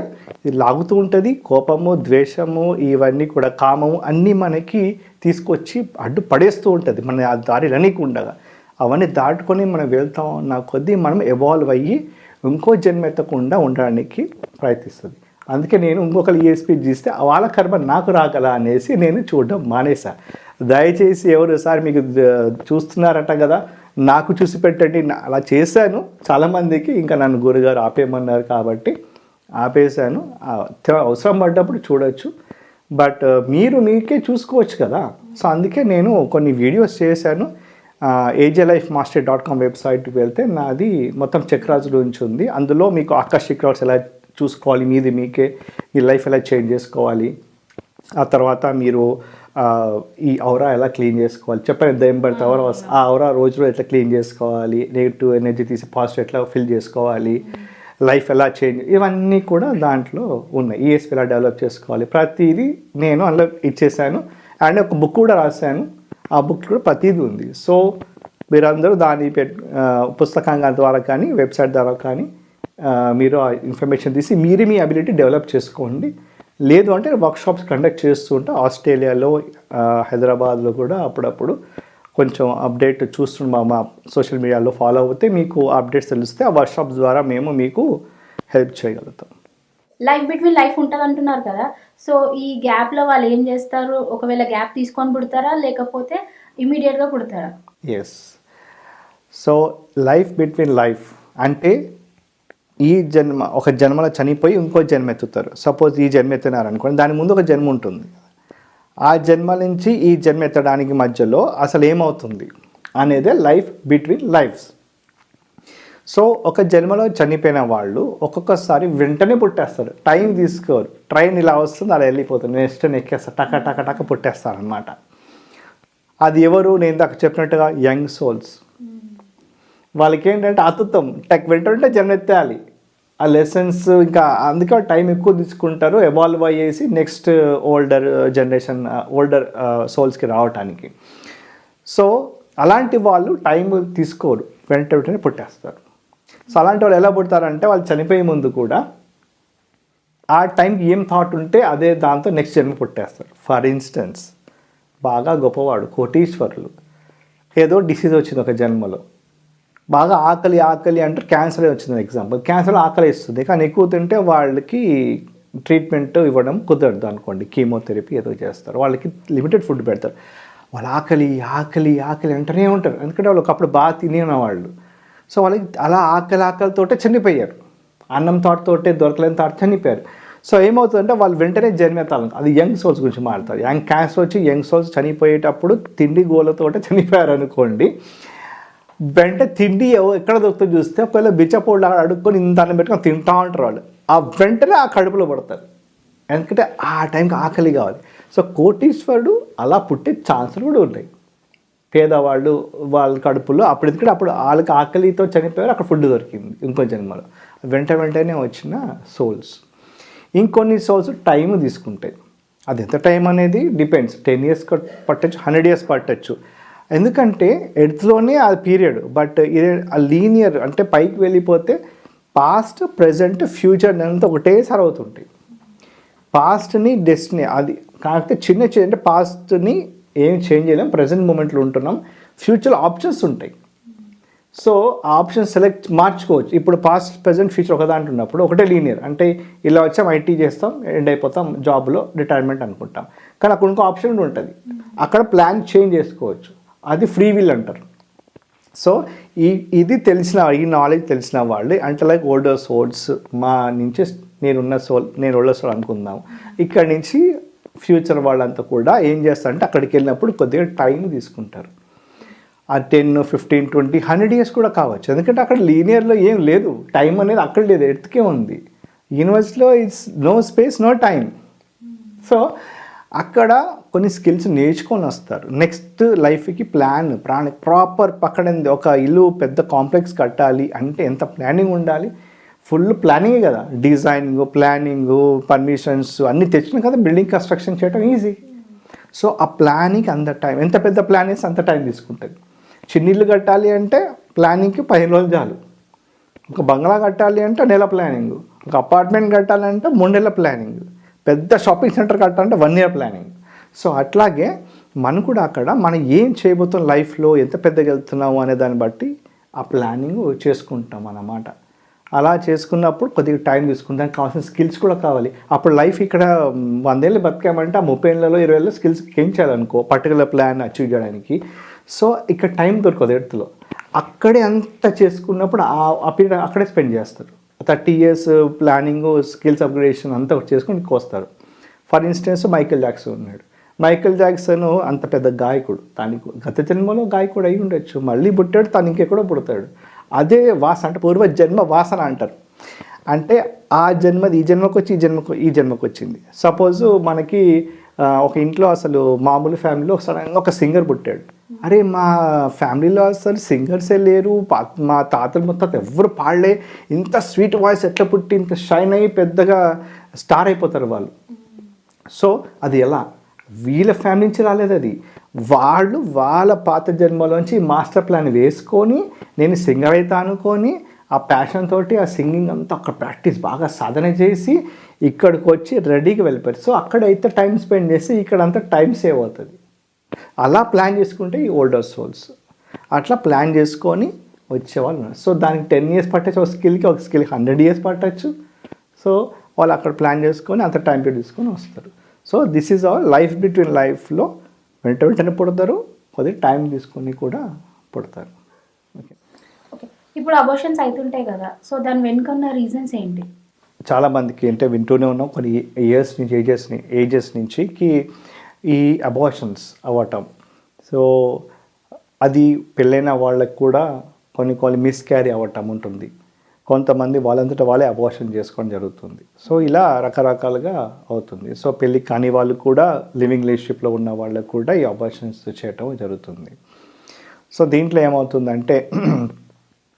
Speaker 1: ఇది లాగుతూ ఉంటుంది. కోపము, ద్వేషము, ఇవన్నీ కూడా కామము అన్నీ మనకి తీసుకొచ్చి అడ్డు పడేస్తూ ఉంటుంది. మన ఆ దారి రనీకుండగా అవన్నీ దాటుకొని మనం వెళ్తాం ఉన్న కొద్దీ మనం ఎవాల్వ్ అయ్యి ఇంకో జన్మ ఎత్తకుండా ఉండడానికి ప్రయత్నిస్తుంది. అందుకే నేను ఇంకొకరు ఈఎస్పీ తీస్తే వాళ్ళ కర్మ నాకు రాగల అనేసి నేను చూడడం మానేసా. దయచేసి ఎవరు సార్ మీకు చూస్తున్నారట కదా నాకు చూసి పెట్టండి, అలా చేశాను చాలామందికి. ఇంకా నన్ను గురుగారు ఆపేయమన్నారు కాబట్టి ఆపేశాను. అవసరం పడ్డప్పుడు చూడొచ్చు, బట్ మీరు మీకే చూసుకోవచ్చు కదా. సో అందుకే నేను కొన్ని వీడియోస్ చేశాను. AJLifeMastery.com వెబ్సైట్కి వెళ్తే నాది మొత్తం చక్రాస్ గురించి ఉంది. అందులో మీకు ఆకాశిక్ క్లౌడ్స్ ఎలా చూసుకోవాలి, మీది మీకే మీ లైఫ్ ఎలా చేంజ్ చేసుకోవాలి, ఆ తర్వాత మీరు ఈ ఔరా ఎలా క్లీన్ చేసుకోవాలి చెప్పాను. దయ్యం పడితే ఔరా ఆ ఔరా రోజులో ఎట్లా క్లీన్ చేసుకోవాలి, నెగిటివ్ ఎనర్జీ తీసి పాజిటివ్ ఎట్లా ఫిల్ చేసుకోవాలి, లైఫ్ ఎలా చేంజ్, ఇవన్నీ కూడా దాంట్లో ఉన్నాయి. ఈఎస్పీ ఎలా డెవలప్ చేసుకోవాలి ప్రతిదీ నేను అందులో ఇచ్చేసాను. అండ్ ఒక బుక్ కూడా రాశాను, ఆ బుక్ కూడా ప్రతిదీ ఉంది. సో మీరందరూ దాని పుస్తకంగా ద్వారా కానీ వెబ్సైట్ ద్వారా కానీ మీరు ఆ ఇన్ఫర్మేషన్ తీసి మీరు మీ అబిలిటీ డెవలప్ చేసుకోండి. లేదు అంటే వర్క్షాప్స్ కండక్ట్ చేస్తూ ఉంటే ఆస్ట్రేలియాలో, హైదరాబాద్లో కూడా అప్పుడప్పుడు కొంచెం అప్డేట్ చూస్తున్న మా సోషల్ మీడియాలో ఫాలో అవుతే మీకు అప్డేట్స్ తెలిస్తే ఆ వర్క్షాప్స్ ద్వారా మేము మీకు హెల్ప్ చేయగలుగుతాం.
Speaker 2: లైఫ్ బిట్వీన్ లైఫ్ ఉంటుంది అంటున్నారు కదా, సో ఈ గ్యాప్లో వాళ్ళు ఏం చేస్తారు? ఒకవేళ గ్యాప్ తీసుకొని పుడతారా లేకపోతే ఇమీడియట్గా పుడతారా?
Speaker 1: Yes, so life between life అంటే ఈ జన్మ ఒక జన్మలో చనిపోయి ఇంకో జన్మ ఎత్తుతారు. సపోజ్ ఈ జన్మ ఎత్తినారు అనుకోండి, దాని ముందు ఒక జన్మ ఉంటుంది. ఆ జన్మ నుంచి ఈ జన్మ ఎత్తడానికి మధ్యలో అసలు ఏమవుతుంది అనేదే లైఫ్ బిట్వీన్ లైఫ్స్. సో ఒక జన్మలో చనిపోయిన వాళ్ళు ఒక్కొక్కసారి వెంటనే పుట్టేస్తారు, టైం తీసుకోరు. ట్రైన్ ఇలా వస్తుంది అలా వెళ్ళిపోతుంది, నెక్స్ట్ ఎక్కేస్తారు, టక టక టక పుట్టేస్తారు అనమాట. అది ఎవరు? నేను దాకా చెప్పినట్టుగా యంగ్ సోల్స్. వాళ్ళకి ఏంటంటే అతుత్తం వెంటనే జన్మెత్తాలి ఆ లెసన్స్. ఇంకా అందుకే టైం ఎక్కువ తీసుకుంటారు ఎవాల్వ్ అయ్యేసి నెక్స్ట్ ఓల్డర్ జనరేషన్, ఓల్డర్ సోల్స్కి రావటానికి. సో అలాంటి వాళ్ళు టైం తీసుకోరు, వెంటనే పుట్టేస్తారు. సో అలాంటి వాళ్ళు ఎలా పుడతారంటే వాళ్ళు చనిపోయే ముందు కూడా ఆ టైంకి ఏం థాట్ ఉంటే అదే దాంతో నెక్స్ట్ జన్మ పుట్టేస్తారు. ఫర్ ఇన్స్టెన్స్ బాగా గొప్పవాడు, కోటీశ్వరులు, ఏదో డిసీజ్ వచ్చింది ఒక జన్మలో, బాగా ఆకలి అంటారు, క్యాన్సర్ వచ్చింది ఎగ్జాంపుల్. క్యాన్సర్ ఆకలి ఇస్తుంది కానీ ఎక్కువ తింటే వాళ్ళకి ట్రీట్మెంట్ ఇవ్వడం కుదరదు అనుకోండి, కీమోథెరపీ ఏదో చేస్తారు, వాళ్ళకి లిమిటెడ్ ఫుడ్ పెడతారు. వాళ్ళు ఆకలి అంటూనే ఉంటారు, ఎందుకంటే వాళ్ళు ఒకప్పుడు బాగా తినే వాళ్ళు. సో వాళ్ళకి అలా ఆకలితోటే చనిపోయారు, అన్నం తోటతోటే దొరకలేని తాట చనిపోయారు. సో ఏమవుతుందంటే వాళ్ళు వెంటనే జన్మెత్తాలి. అది యంగ్ సోల్స్ గురించి మాట్లాడతారు. క్యాన్సర్ వచ్చి యంగ్ సోల్స్ చనిపోయేటప్పుడు తిండి గోలతోటే చనిపోయారు అనుకోండి, వెంటనే తిండి ఎక్కడ దొరుకుతుందో చూస్తే ఒకవేళ బిచ్చపోళ్ళు అడుక్కొని ఇంత అన్నం పెట్టుకొని తింటా ఉంటారు వాళ్ళు. ఆ వెంటనే ఆ కడుపులో పడతారు, ఎందుకంటే ఆ టైంకి ఆకలి కావాలి. సో కోటీశ్వరుడు అలా పుట్టే ఛాన్సులు కూడా ఉన్నాయి. పేదవాళ్ళు వాళ్ళ కడుపులో అప్పుడు, ఎందుకంటే అప్పుడు వాళ్ళకి ఆకలితో చనిపోయారు, అక్కడ ఫుడ్ దొరికింది ఇంకో జన్మలో. వెంటనే వచ్చిన సోల్స్. ఇంకొన్ని సోల్స్ టైం తీసుకుంటాయి. అది ఎంత టైం అనేది డిపెండ్స్, 10 years పట్టచ్చు, 100 years పట్టచ్చు. ఎందుకంటే ఎర్త్లోనే ఆ పీరియడ్, బట్ ఇది లీనియర్ అంటే పైకి వెళ్ళిపోతే పాస్ట్, ప్రజెంట్, ఫ్యూచర్ అంతా ఒకటేసారి అవుతుంటాయి. పాస్ట్ని డెస్టినీ అది కాకపోతే చిన్న అంటే పాస్ట్ని ఏం చేంజ్ చేయలేం, ప్రజెంట్ మూమెంట్లో ఉంటున్నాం. ఫ్యూచర్లో ఆప్షన్స్ ఉంటాయి. సో ఆ ఆప్షన్ సెలెక్ట్ మార్చుకోవచ్చు. ఇప్పుడు పాస్ట్, ప్రజెంట్, ఫ్యూచర్ ఒక దాంట్లో ఉన్నప్పుడు ఒకటే లీనియర్, అంటే ఇలా వచ్చాం ఐటీ చేస్తాం, ఎండ్ అయిపోతాం, జాబ్లో రిటైర్మెంట్ అనుకుంటాం. కానీ అక్కడ ఇంకో ఆప్షన్ ఉంటుంది, అక్కడ ప్లాన్ చేంజ్ చేసుకోవచ్చు, అది ఫ్రీ విల్ అంటారు. సో ఇది తెలిసిన, ఈ నాలెడ్జ్ తెలిసిన వాళ్ళు అంటే లైక్ ఓల్డర్ సోల్స్, మా నుంచి నేను ఓల్డర్ సోల్ అనుకుందాం, ఇక్కడ నుంచి ఫ్యూచర్ వాళ్ళంతా కూడా ఏం చేస్తారంటే అక్కడికి వెళ్ళినప్పుడు కొద్దిగా టైం తీసుకుంటారు. ఆ 10, 15, 20, 100 years కూడా కావచ్చు, ఎందుకంటే అక్కడ లీనియర్లో ఏం లేదు, టైం అనేది అక్కడ లేదు, ఎర్త్కే ఉంది. యూనివర్స్లో it's no space, no time. So అక్కడ కొన్ని స్కిల్స్ నేర్చుకొని వస్తారు. నెక్స్ట్ లైఫ్కి ప్రాపర్ పక్కన ఒక ఇల్లు పెద్ద కాంప్లెక్స్ కట్టాలి అంటే ఎంత ప్లానింగ్ ఉండాలి. ఫుల్ ప్లానింగే కదా, డిజైనింగ్, ప్లానింగ్, పర్మిషన్స్ అన్నీ తెచ్చినా కదా బిల్డింగ్ కన్స్ట్రక్షన్ చేయడం ఈజీ. సో ఆ ప్లానింగ్ అంత టైం, ఎంత పెద్ద ప్లాన్ వేస్తే అంత టైం తీసుకుంటుంది. చిన్నిళ్ళు కట్టాలి అంటే ప్లానింగ్కి 15 రోజులు చాలు. ఒక బంగ్లా కట్టాలి అంటే నెల ప్లానింగ్, ఒక అపార్ట్మెంట్ కట్టాలంటే 3 నెలల ప్లానింగ్, పెద్ద షాపింగ్ సెంటర్ కట్టాలంటే 1 ఇయర్ ప్లానింగ్. సో అట్లాగే మనం కూడా అక్కడ మనం ఏం చేయబోతాం లైఫ్లో, ఎంత పెద్దగా వెళ్తున్నాము అనే దాన్ని బట్టి ఆ ప్లానింగ్ చేసుకుంటాం అన్నమాట. అలా చేసుకున్నప్పుడు కొద్దిగా టైం తీసుకుంటాం, దానికి కావాల్సిన స్కిల్స్ కూడా కావాలి. అప్పుడు లైఫ్ ఇక్కడ 100 ఏళ్ళు బతికామంటే ఆ 30 ఏళ్ళలో 20 ఏళ్ళలో స్కిల్స్ ఏం చేయాలనుకో పర్టికులర్ ప్లాన్ అచీవ్ చేయడానికి. సో ఇక్కడ టైం దొరకదు ఎర్త్లో. అక్కడే అంతా చేసుకున్నప్పుడు ఆ పీరియడ్ అక్కడే స్పెండ్ చేస్తారు. 30 ఇయర్స్ ప్లానింగ్, స్కిల్స్ అప్గ్రేడేషన్ అంతా చేసుకొని వస్తారు. ఫర్ ఇన్స్టెన్స్ మైకేల్ జాక్సన్ ఉన్నాడు. మైకేల్ జాక్సన్ అంత పెద్ద గాయకుడు, తనకు గత జన్మలో గాయకుడు అయి ఉండొచ్చు, మళ్ళీ పుట్టాడు, తను ఇంకెక్కడో పుడతాడు. అదే వాసన అంటే పూర్వజన్మ వాసన అంటారు. అంటే ఆ జన్మది ఈ జన్మకు వచ్చి ఈ జన్మకు వచ్చింది. సపోజ్ మనకి ఒక ఇంట్లో అసలు మామూలు ఫ్యామిలీలో సడన్గా ఒక సింగర్ పుట్టాడు. అరే మా ఫ్యామిలీలో అసలు సింగర్సే లేరు, మా తాతలు మొత్తం ఎవరు పాడలే, ఇంత స్వీట్ వాయిస్ ఎట్లా పుట్టి ఇంత షైన్ అయ్యి పెద్దగా స్టార్ అయిపోతారు వాళ్ళు. సో అది ఎలా, వీళ్ళ ఫ్యామిలీ నుంచి రాలేదు, అది వాళ్ళు వాళ్ళ పాత జన్మలోంచి మాస్టర్ ప్లాన్ వేసుకొని నేను సింగర్ అయితే అనుకొని ఆ ప్యాషన్ తోటి ఆ సింగింగ్ అంతా అక్కడ ప్రాక్టీస్ బాగా సాధన చేసి ఇక్కడికి వచ్చి రెడీగా వెళ్ళిపోయారు. సో అక్కడైతే టైం స్పెండ్ చేసి ఇక్కడంతా టైం సేవ్ అవుతుంది. అలా ప్లాన్ చేసుకుంటే ఈ ఓల్డర్ సోల్స్ అట్లా ప్లాన్ చేసుకొని వచ్చేవాళ్ళు ఉన్నారు. సో దానికి 10 ఇయర్స్ పట్టచ్చు, ఒక స్కిల్కి 100 ఇయర్స్ పట్టచ్చు. సో వాళ్ళు అక్కడ ప్లాన్ చేసుకొని అంత టైం పీరియడ్ తీసుకొని వస్తారు. So this is our life between లైఫ్లో వెంటనే పుడతారు, కొద్దిగా టైం తీసుకొని కూడా పుడతారు. ఓకే,
Speaker 2: ఇప్పుడు అబార్షన్స్ అవుతుంటాయి కదా, సో దాని వెనుక ఉన్న రీజన్స్ ఏంటి?
Speaker 1: చాలామందికి అంటే వింటూనే ఉన్నాం కొన్ని ఇయర్స్ నుంచి ఏజెస్ నుంచి ఈ అబార్షన్స్ అవ్వటం. సో అది పెళ్ళైన వాళ్ళకి కూడా కొన్ని మిస్క్యారీ అవ్వటం ఉంటుంది. కొంతమంది వాళ్ళంతటా వాళ్ళే అబార్షన్ చేసుకోవడం జరుగుతుంది. సో ఇలా రకరకాలుగా అవుతుంది. సో పెళ్ళి కాని వాళ్ళు కూడా లివింగ్ రిలేషన్షిప్లో ఉన్న వాళ్ళకు కూడా ఈ అబార్షన్స్ చేయటం జరుగుతుంది. సో దీంట్లో ఏమవుతుందంటే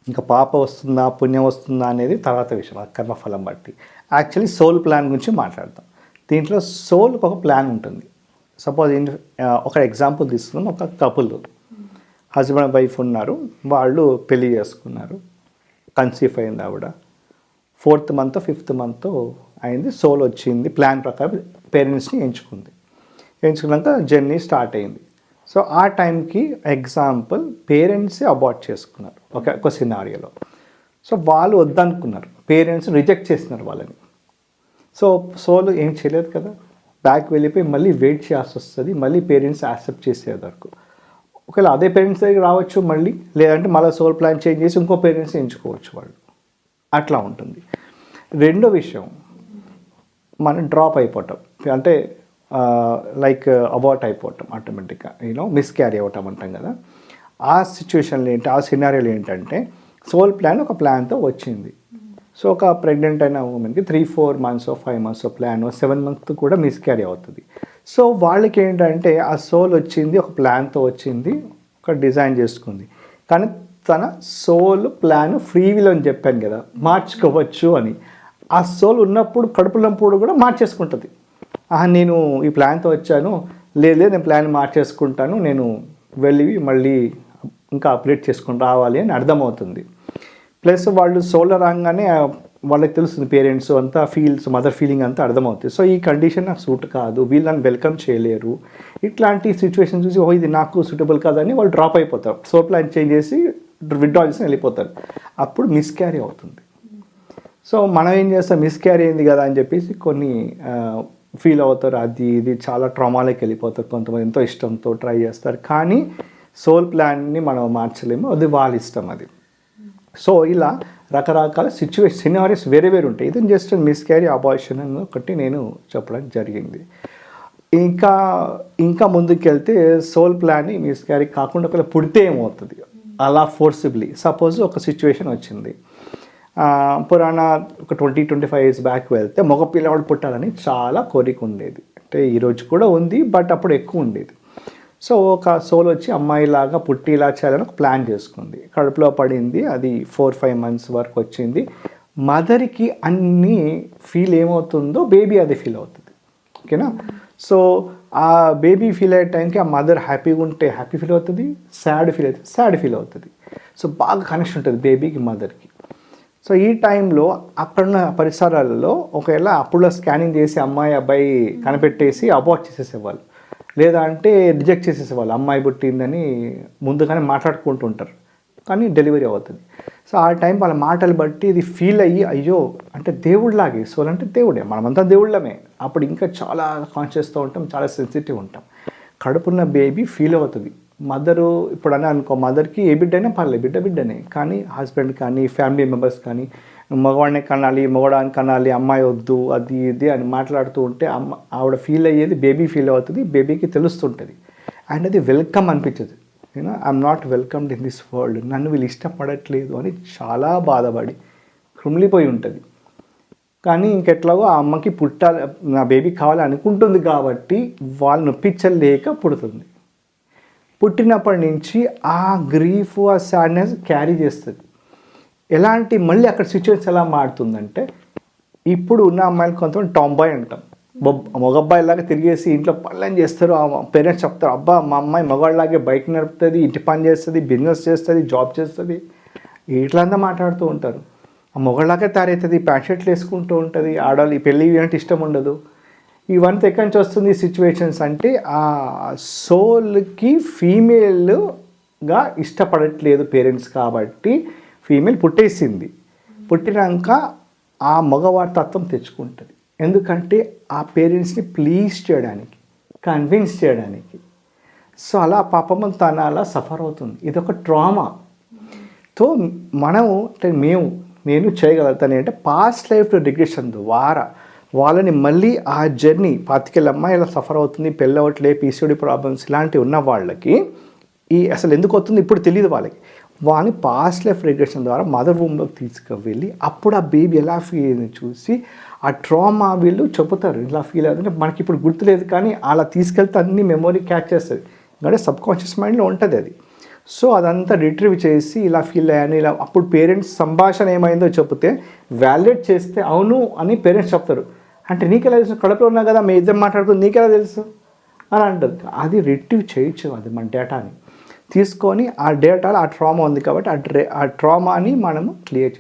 Speaker 1: ఇంకా పాప వస్తుందా పుణ్యం వస్తుందా అనేది తర్వాత విషయం, కర్మఫలం బట్టి. యాక్చువల్లీ సోల్ ప్లాన్ గురించి మాట్లాడతాం. దీంట్లో సోల్కి ఒక ప్లాన్ ఉంటుంది. సపోజ్ ఒక ఎగ్జాంపుల్ తీసుకున్నాం, ఒక కపుల్ హస్బెండ్ అండ్ వైఫ్ ఉన్నారు, వాళ్ళు పెళ్ళి చేసుకున్నారు, కన్సీవ్ అయింది ఆవిడ, 4th month 5th month అయింది, సోల్ వచ్చింది, ప్లాన్ ప్రకారం పేరెంట్స్ని ఎంచుకున్నాక జర్నీ స్టార్ట్ అయింది. సో ఆ టైంకి ఎగ్జాంపుల్ పేరెంట్సే అబార్ట్ చేసుకున్నారు ఒక సినారియోలో. సో వాళ్ళు వద్దనుకున్నారు, పేరెంట్స్ రిజెక్ట్ చేసినారు వాళ్ళని. సో సోల్ ఏం చేయలేదు కదా, బ్యాక్ వెళ్ళిపోయి మళ్ళీ వెయిట్ చేయాల్సి వస్తుంది, మళ్ళీ పేరెంట్స్ యాక్సెప్ట్ చేసే వరకు. ఒకవేళ అదే పేరెంట్స్ దగ్గర రావచ్చు మళ్ళీ, లేదంటే మళ్ళీ సోల్ ప్లాన్ చేంజ్ చేసి ఇంకో పేరెంట్స్ ఎంచుకోవచ్చు వాళ్ళు, అట్లా ఉంటుంది. రెండో విషయం, మనం డ్రాప్ అయిపోవటం, అంటే లైక్ అబార్ట్ అయిపోవటం ఆటోమేటిక్గా, మిస్క్యారీ అవ్వటం అంటాం కదా. ఆ సిచ్యువేషన్లో ఏంటి, ఆ సినారియోలో ఏంటంటే సోల్ ప్లాన్ ఒక ప్లాన్తో వచ్చింది. సో ఒక ప్రెగ్నెంట్ అయిన ఉమెన్కి 3-4 months 5 months ప్లాన్ 7 months కూడా మిస్క్యారీ అవుతుంది. సో వాళ్ళకి ఏంటంటే ఆ సోల్ వచ్చింది, ఒక ప్లాన్తో వచ్చింది, ఒక డిజైన్ చేసుకుంది. కానీ తన సోల్ ప్లాన్ ఫ్రీ విల్ అని చెప్పాను కదా, మార్చుకోవచ్చు అని. ఆ సోల్ ఉన్నప్పుడు కడుపులంప్పుడు కూడా మార్చేసుకుంటుంది. నేను ఈ ప్లాన్తో వచ్చాను, లేదు నేను ప్లాన్ మార్చేసుకుంటాను, నేను వెళ్ళి మళ్ళీ ఇంకా అప్డేట్ చేసుకుని రావాలి అని అర్థమవుతుంది. ప్లస్ వాళ్ళు సోల్లో రాగానే వాళ్ళకి తెలుస్తుంది, పేరెంట్స్ అంతా మదర్ ఫీలింగ్ అంతా అర్థమవుతుంది. సో ఈ కండిషన్ నాకు సూట్ కాదు, వీళ్ళని వెల్కమ్ చేయలేరు, ఇట్లాంటి సిచ్యువేషన్ చూసి ఇది నాకు సూటబుల్ కాదని వాళ్ళు డ్రాప్ అయిపోతారు, సో ప్లాన్ చేంజ్ చేసి విత్డ్రా చేసి వెళ్ళిపోతారు. అప్పుడు మిస్క్యారీ అవుతుంది. సో మనం ఏం చేస్తాం, మిస్క్యారీ అయింది కదా అని చెప్పేసి కొన్ని ఫీల్ అవుతారు, అది ఇది చాలా ట్రామాలోకి వెళ్ళిపోతారు. కొంతమంది ఎంతో ఇష్టంతో ట్రై చేస్తారు, కానీ సోల్ ప్లాన్ని మనం మార్చలేము, అది వాళ్ళ ఇష్టం అది. సో ఇలా రకరకాల సినారియోస్ వేరే ఉంటాయి. ఇది జస్ట్ మిస్క్యారీ అబార్షన్ అని ఒకటి నేను చెప్పడం జరిగింది. ఇంకా ముందుకెళ్తే సోల్ ప్లాన్ని మిస్క్యారీ కాకుండా ఒకవేళ పుడితే ఏమవుతుంది, అలా ఫోర్సిబ్లీ సపోజ్ ఒక సిచ్యువేషన్ వచ్చింది, పురాణ ఒక 20-25 years బ్యాక్ వెళ్తే మగ పిల్లవాడు పుట్టాలని చాలా కోరిక ఉండేది. అంటే ఈరోజు కూడా ఉంది, బట్ అప్పుడు ఎక్కువ ఉండేది. సో ఒక సోల్ వచ్చి అమ్మాయిలాగా పుట్టి ఇలా చేయాలని ఒక ప్లాన్ చేసుకుంది, కడుపులో పడింది, అది 4-5 months వరకు వచ్చింది, మదర్కి అన్ని ఫీల్ ఏమవుతుందో బేబీ అది ఫీల్ అవుతుంది. ఓకేనా? సో ఆ బేబీ ఫీల్ అయ్యే టైంకి ఆ మదర్ హ్యాపీగా ఉంటే హ్యాపీ ఫీల్ అవుతుంది, సాడ్ ఫీల్ అవుతుంది, సాడ్ ఫీల్ అవుతుంది. సో బాగా కనెక్షన్ ఉంటుంది బేబీకి మదర్కి. సో ఈ టైంలో అక్కడున్న పరిసరాలలో ఒకవేళ అప్పుడు స్కానింగ్ చేసి అమ్మాయి అబ్బాయి కనిపెట్టేసి అబార్ట్ చేసేసేవాళ్ళు, లేదా అంటే రిజెక్ట్ చేసేసేవాళ్ళు. అమ్మాయి పుట్టిందని ముందుగానే మాట్లాడుకుంటూ ఉంటారు, కానీ డెలివరీ అవుతుంది. సో ఆ టైం వాళ్ళ మాటలు బట్టి ఇది ఫీల్ అయ్యి అయ్యో అంటే దేవుడిలాగే, సోల్ అంటే దేవుడే, మనమంతా దేవుళ్ళమే. అప్పుడు ఇంకా చాలా కాన్షియస్తో ఉంటాం, చాలా సెన్సిటివ్ ఉంటాం. కడుపున్న బేబీ ఫీల్ అవుతుంది. మదరు ఇప్పుడు అని అనుకో, మదర్కి ఏ బిడ్డైనా పర్లేదు, బిడ్డనే, కానీ హస్బెండ్ కానీ ఫ్యామిలీ మెంబర్స్ కానీ మగవాడిని కనాలి, మగవాడిని కనాలి, అమ్మాయి వద్దు, అది ఇది అని మాట్లాడుతూ ఉంటే ఆవిడ ఫీల్ అయ్యేది బేబీ ఫీల్ అవుతుంది, బేబీకి తెలుస్తుంటుంది. అండ్ అది వెల్కమ్ అనిపించదు. You know I'm not welcomed in this world, నన్ను వీళ్ళు ఇష్టపడట్లేదు అని చాలా బాధపడి కృమిలిపోయి ఉంటుంది. కానీ ఇంకెట్లాగో ఆ అమ్మకి పుట్టాలి, నా బేబీ కావాలి అనుకుంటుంది కాబట్టి వాళ్ళు నొప్పించలేక పుడుతుంది. పుట్టినప్పటి నుంచి ఆ గ్రీఫ్, ఆ సాడ్నెస్ క్యారీ చేస్తుంది. ఎలాంటి మళ్ళీ అక్కడ సిచ్యువేషన్ ఎలా మారుతుందంటే, ఇప్పుడు ఉన్న అమ్మాయిలు కొంతమంది టాంబాయ్ అంటాం, మగబ్బాయిలాగా తిరిగేసి ఇంట్లో పనులను చేస్తారు. ఆ పేరెంట్స్ చెప్తారు, అబ్బా మా అమ్మాయి మగవాళ్ళలాగే బైక్ నడుపుతుంది, ఇంటి పని చేస్తుంది, బిజినెస్ చేస్తుంది, జాబ్ చేస్తుంది, ఇట్లంతా మాట్లాడుతూ ఉంటారు. ఆ మొగళ్ళలాగే తయారవుతుంది, ప్యాంట్ షర్ట్లు వేసుకుంటూ ఉంటుంది, ఆడవాళ్ళు ఈ పెళ్ళి అంటే ఇష్టం ఉండదు. ఇవంతా ఎక్కడి నుంచి వస్తుంది సిచ్యువేషన్స్ అంటే, ఆ సోల్కి ఫీమేల్గా ఇష్టపడట్లేదు పేరెంట్స్ కాబట్టి ఫీమేల్ పుట్టేసింది. పుట్టినాక ఆ మగవాడి తత్వం తెచ్చుకుంటుంది. ఎందుకంటే ఆ పేరెంట్స్ని ప్లీజ్ చేయడానికి, కన్విన్స్ చేయడానికి. సో అలా పాపం తన అలా సఫర్ అవుతుంది. ఇదొక ట్రామాతో మనము అంటే నేను చేయగలుగుతాను అంటే పాస్ట్ లైఫ్ రిగ్రెషన్ ద్వారా వాళ్ళని మళ్ళీ ఆ జర్నీ 25 అమ్మాయి ఇలా సఫర్ అవుతుంది, పెళ్ళి అవ్వట్లే, పీసీఓడి ప్రాబ్లమ్స్ ఇలాంటివి ఉన్న వాళ్ళకి ఈ అసలు ఎందుకు అవుతుంది ఇప్పుడు తెలియదు వాళ్ళకి. వాళ్ళని పాస్ట్ లైఫ్ రిగ్రెషన్ ద్వారా మదర్ రూమ్లోకి తీసుకువెళ్ళి అప్పుడు ఆ బేబీ ఎలా ఫీల్ అయింది చూసి ఆ ట్రామా వీళ్ళు చెబుతారు, ఇలా ఫీల్ అవుతుంటే మనకి ఇప్పుడు గుర్తులేదు, కానీ అలా తీసుకెళ్తే అన్ని మెమొరీ క్యాచ్ చేస్తుంది, ఎందుకంటే సబ్ కాన్షియస్ మైండ్లో ఉంటుంది అది. సో అదంతా రిట్రీవ్ చేసి ఇలా ఫీల్ అయ్యాను, ఇలా అప్పుడు పేరెంట్స్ సంభాషణ ఏమైందో చెప్తే వ్యాలిడేట్ చేస్తే అవును అని పేరెంట్స్ చెప్తారు. అంటే నీకెలా తెలుసు, కడుపులో ఉన్నా కదా మీ ఇద్దరు మాట్లాడుతుంది, నీకెలా తెలుసు అని అంటారు. అది రిట్రీవ్ చేయొచ్చు, అది మన డేటాని తీసుకొని ఆ డేటాలో ఆ ట్రామా ఉంది కాబట్టి ఆ ట్రామాని మనము క్లియర్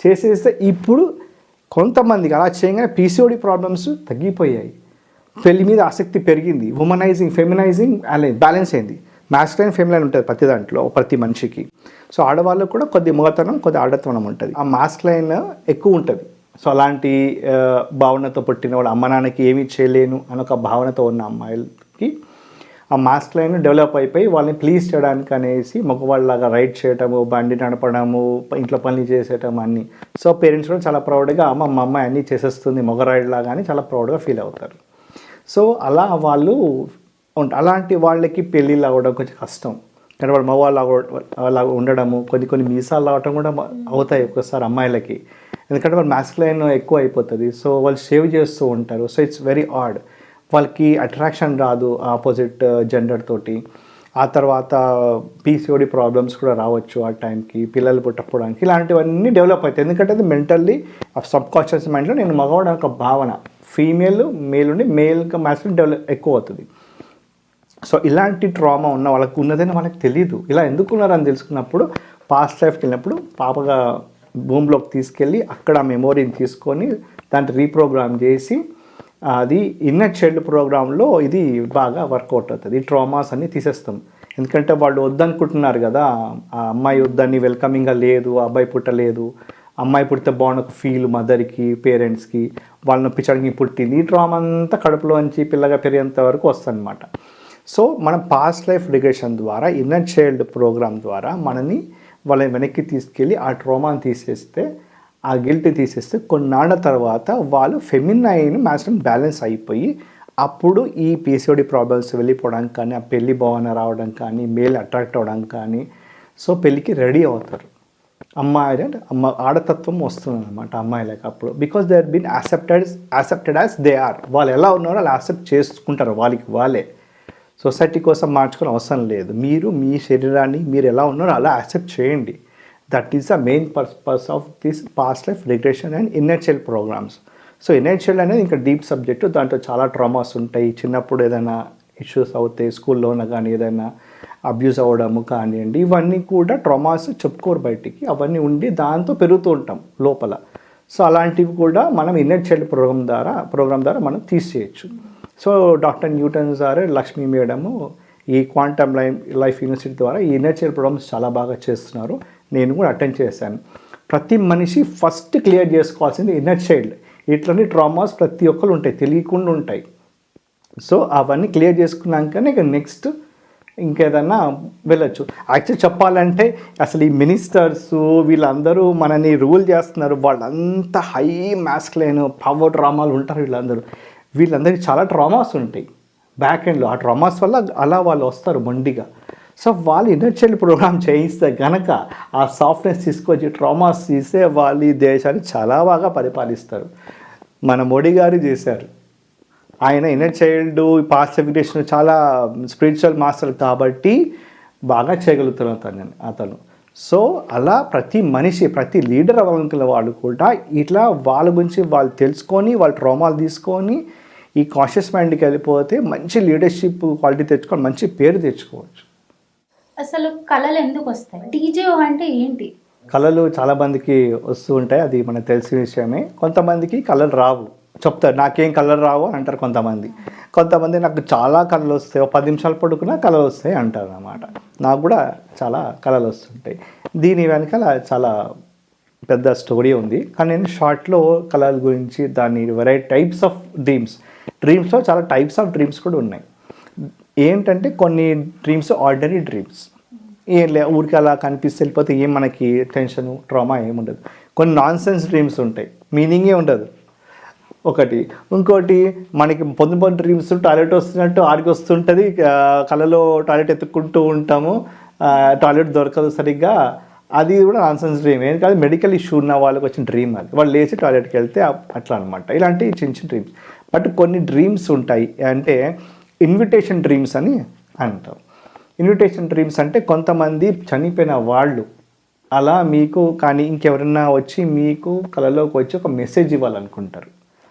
Speaker 1: చేసేస్తే ఇప్పుడు కొంతమందికి అలా చేయగానే పీసీఓడి ప్రాబ్లమ్స్ తగ్గిపోయాయి, పెళ్లి మీద ఆసక్తి పెరిగింది, ఉమనైజింగ్ ఫెమినైజింగ్ బ్యాలెన్స్ అయింది. మ్యాస్కులైన్ ఫెమినైన్ ఉంటుంది ప్రతి దాంట్లో, ప్రతి మనిషికి. సో ఆడవాళ్ళకు కూడా కొద్ది మగతనం కొద్ది ఆడతనం ఉంటుంది, ఆ మ్యాస్కులైన్ ఎక్కువ ఉంటుంది. సో అలాంటి భావనతో పుట్టిన వాడు అమ్మ నాన్నకి ఏమీ చేయలేను అని ఒక భావనతో ఉన్న అమ్మాయిలకి ఆ మాస్కులైన్ డెవలప్ అయిపోయి వాళ్ళని ప్లీజ్ చేయడానికి అనేసి మగవాళ్ళలాగా రైడ్ చేయటము, బండి నడపడము, ఇంట్లో పనులు చేసేయటం అన్నీ. సో పేరెంట్స్ కూడా చాలా ప్రౌడ్గా మా అమ్మాయి అన్నీ చేసేస్తుంది మగ లాగా అని చాలా ప్రౌడ్గా ఫీల్ అవుతారు. సో అలా వాళ్ళు అలాంటి వాళ్ళకి పెళ్ళిళ్ళు అవ్వడం కొంచెం కష్టం, కానీ వాళ్ళు మగవాళ్ళు అలా ఉండడము, కొన్ని మీసాలు రావటం కూడా అవుతాయి ఒక్కోసారి అమ్మాయిలకి, ఎందుకంటే వాళ్ళు మాస్కులైన్ ఎక్కువ అయిపోతుంది. సో వాళ్ళు సేవ్ చేస్తూ ఉంటారు. సో ఇట్స్ వెరీ ఆడ్, వాళ్ళకి అట్రాక్షన్ రాదు ఆపోజిట్ జెండర్ తోటి. ఆ తర్వాత పీసీఓడి ప్రాబ్లమ్స్ కూడా రావచ్చు ఆ టైంకి, పిల్లలు పుట్టకపోవడానికి, ఇలాంటివన్నీ డెవలప్ అవుతాయి. ఎందుకంటే అది మెంటల్లీ సబ్ కాన్షియస్ మైండ్లో నేను మగవాడు ఒక భావన, ఫీమేల్ మేల్ ఉండి మేల్గా మాస్కులైన్ డెవలప్ ఎక్కువ అవుతుంది. సో ఇలాంటి ట్రామా ఉన్న వాళ్ళకి ఉన్నదని వాళ్ళకి తెలియదు. ఇలా ఎందుకున్నారని తెలుసుకున్నప్పుడు పాస్ట్ లైఫ్కి వెళ్ళినప్పుడు పాపగా భూమిలోకి తీసుకెళ్ళి అక్కడ మెమోరీని తీసుకొని దాన్ని రీప్రోగ్రామ్ చేసి అది ఇన్నర్ చైల్డ్ ప్రోగ్రాంలో ఇది బాగా వర్కౌట్ అవుతుంది. ఈ ట్రామాస్ అన్నీ తీసేస్తాం. ఎందుకంటే వాళ్ళు వద్దనుకుంటున్నారు కదా, ఆ అమ్మాయి వద్దని, వెల్కమింగ్గా లేదు, ఆ అబ్బాయి పుట్టలేదు, అమ్మాయి పుడితే బాగుండు ఒక ఫీల్ మదర్కి పేరెంట్స్కి, వాళ్ళని నొప్పించడానికి పుట్టింది. ఈ ట్రామా అంతా కడుపులోంచి పిల్లగా పెరిగేంత వరకు వస్తుంది అనమాట. సో మనం పాస్ట్ లైఫ్ రిగ్రెషన్ ద్వారా ఇన్నర్ చైల్డ్ ప్రోగ్రామ్ ద్వారా మనని వాళ్ళని వెనక్కి తీసుకెళ్ళి ఆ ట్రామాని తీసేస్తే, ఆ గిల్ట్ తీసేస్తే కొన్నాళ్ళ తర్వాత వాళ్ళు ఫెమినైన్ మాస్కులైన్ బ్యాలెన్స్ అయిపోయి అప్పుడు ఈ పీసీఓడి ప్రాబ్లమ్స్ వెళ్ళిపోవడానికి కానీ, ఆ పెళ్ళి భావన రావడం కానీ, మేల్ అట్రాక్ట్ అవ్వడానికి కానీ, సో పెళ్ళికి రెడీ అవుతారు. అమ్మాయి ఆడతత్వం వస్తుంది అనమాట అమ్మాయిలకు అప్పుడు, because they are been accepted as they are. వాళ్ళు ఎలా ఉన్నారో అలా యాక్సెప్ట్ చేసుకుంటారు వాళ్ళే. సొసైటీ కోసం మార్చుకునే అవసరం లేదు. మీరు మీ శరీరాన్ని మీరు ఎలా ఉన్నారో అలా యాక్సెప్ట్ చేయండి. That is the main purpose of this past life regression and inner child programmes. So inner child అనేది ఇంకా డీప్ సబ్జెక్టు, దాంట్లో చాలా ట్రామాస్ ఉంటాయి. చిన్నప్పుడు ఏదైనా ఇష్యూస్ అవుతాయి, స్కూల్లోన కానీ ఏదైనా అబ్యూస్ అవ్వడము కానివ్వండి, ఇవన్నీ కూడా ట్రామాస్ చెప్పుకోరు బయటికి, అవన్నీ ఉండి దాంతో పెరుగుతూ ఉంటాం లోపల. సో అలాంటివి కూడా మనం ఇన్నర్ చైల్డ్ ప్రోగ్రామ్ ద్వారా మనం తీసేయచ్చు. So doctor Newton sir, Lakshmi madam ఈ క్వాంటమ్ లైఫ్ యూనివర్సిటీ ద్వారా ఈ ఇన్నర్ చైల్డ్ ప్రోగ్రామ్స్ చాలా బాగా చేస్తున్నారు. నేను కూడా అటెండ్ చేశాను. ప్రతి మనిషి ఫస్ట్ క్లియర్ చేసుకోవాల్సింది ఇన్నర్ చైల్డ్. ఇట్లనే ట్రామాస్ ప్రతి ఒక్కరు ఉంటాయి, తెలియకుండా ఉంటాయి. సో అవన్నీ క్లియర్ చేసుకున్నాకనే ఇక నెక్స్ట్ ఇంకేదన్నా వెళ్ళొచ్చు. యాక్చువల్ చెప్పాలంటే అసలు ఈ మినిస్టర్స్ వీళ్ళందరూ మనని రూల్ చేస్తున్నారు, వాళ్ళంతా హై మాస్క్లైన్ పవర్ డ్రామాలు ఉంటారు. వీళ్ళందరికీ చాలా ట్రామాస్ ఉంటాయి బ్యాక్ ఎండ్లో. ఆ ట్రామాస్ వల్ల అలా వాళ్ళు వస్తారు మొండిగా. సో వాళ్ళు ఇన్నర్ చైల్డ్ ప్రోగ్రామ్ చేయిస్తే గనక ఆ సాఫ్ట్నెస్ తీసుకొచ్చి ట్రామాస్ తీసే వాళ్ళు ఈ దేశాన్ని చాలా బాగా పరిపాలిస్తారు. మన మోడీ గారు చేశారు. ఆయన ఇన్నర్ చైల్డ్ పాస్ట్ ఎడ్యుకేషన్ చాలా స్పిరిచువల్ మాస్టర్ కాబట్టి బాగా చేయగలుగుతున్నారు అతను. సో అలా ప్రతి మనిషి, ప్రతి లీడర్ అవ్వాలనుకున్న వాళ్ళు కూడా ఇట్లా వాళ్ళ గురించి వాళ్ళు తెలుసుకొని, వాళ్ళ ట్రామాలు తీసుకొని ఈ కాన్షియస్ మైండ్కి వెళ్ళిపోతే మంచి లీడర్షిప్ క్వాలిటీ తెచ్చుకొని మంచి పేరు తెచ్చుకోవచ్చు.
Speaker 2: అసలు కళలు ఎందుకు వస్తాయి? టీజేఓ అంటే ఏంటి?
Speaker 1: కళలు చాలా మందికి వస్తూ ఉంటాయి, అది మనకు తెలిసిన విషయమే. కొంతమందికి కళలు రావు, చెప్తారు నాకేం కలర్ రావు అని అంటారు కొంతమంది నాకు చాలా కళలు వస్తాయి, 10 నిమిషాలు పడుకున్నా కళలు వస్తాయి అంటారు అన్నమాట. నాకు కూడా చాలా కళలు వస్తుంటాయి. దీని వెనకాల చాలా పెద్ద స్టోరీ ఉంది, కానీ నేను షార్ట్లో కళల గురించి దాని వెరైటీ టైప్స్ ఆఫ్ డ్రీమ్స్లో చాలా టైప్స్ ఆఫ్ డ్రీమ్స్ కూడా ఉన్నాయి. ఏంటంటే కొన్ని డ్రీమ్స్ ఆర్డినరీ డ్రీమ్స్, ఏం లే ఊరికి అలా కనిపిస్తే వెళ్ళిపోతే ఏం మనకి టెన్షన్ ట్రామా ఏముండదు. కొన్ని నాన్ సెన్స్ డ్రీమ్స్ ఉంటాయి, మీనింగే ఉండదు ఒకటి. ఇంకోటి మనకి పొద్దున డ్రీమ్స్ టాయిలెట్ వస్తున్నట్టు ఆడికి వస్తుంటుంది, కళలో టాయిలెట్ ఎత్తుక్కుంటూ ఉంటాము, టాయిలెట్ దొరకదు సరిగ్గా, అది కూడా నాన్సెన్స్ డ్రీమ్. ఏం కాదు, మెడికల్ ఇష్యూ ఉన్న వాళ్ళకి వచ్చిన డ్రీమ్ అది, వాళ్ళు లేచి టాయిలెట్కి వెళ్తే అట్లా అనమాట. ఇలాంటి చిన్న డ్రీమ్స్. బట్ కొన్ని డ్రీమ్స్ ఉంటాయి అంటే ఇన్విటేషన్ డ్రీమ్స్ అని అంటాం. ఇన్విటేషన్ డ్రీమ్స్ అంటే కొంతమంది చనిపోయిన వాళ్ళు అలా మీకు కానీ ఇంకెవరన్నా వచ్చి మీకు కళలోకి వచ్చి ఒక మెసేజ్ ఇవ్వాలనుకుంటారు.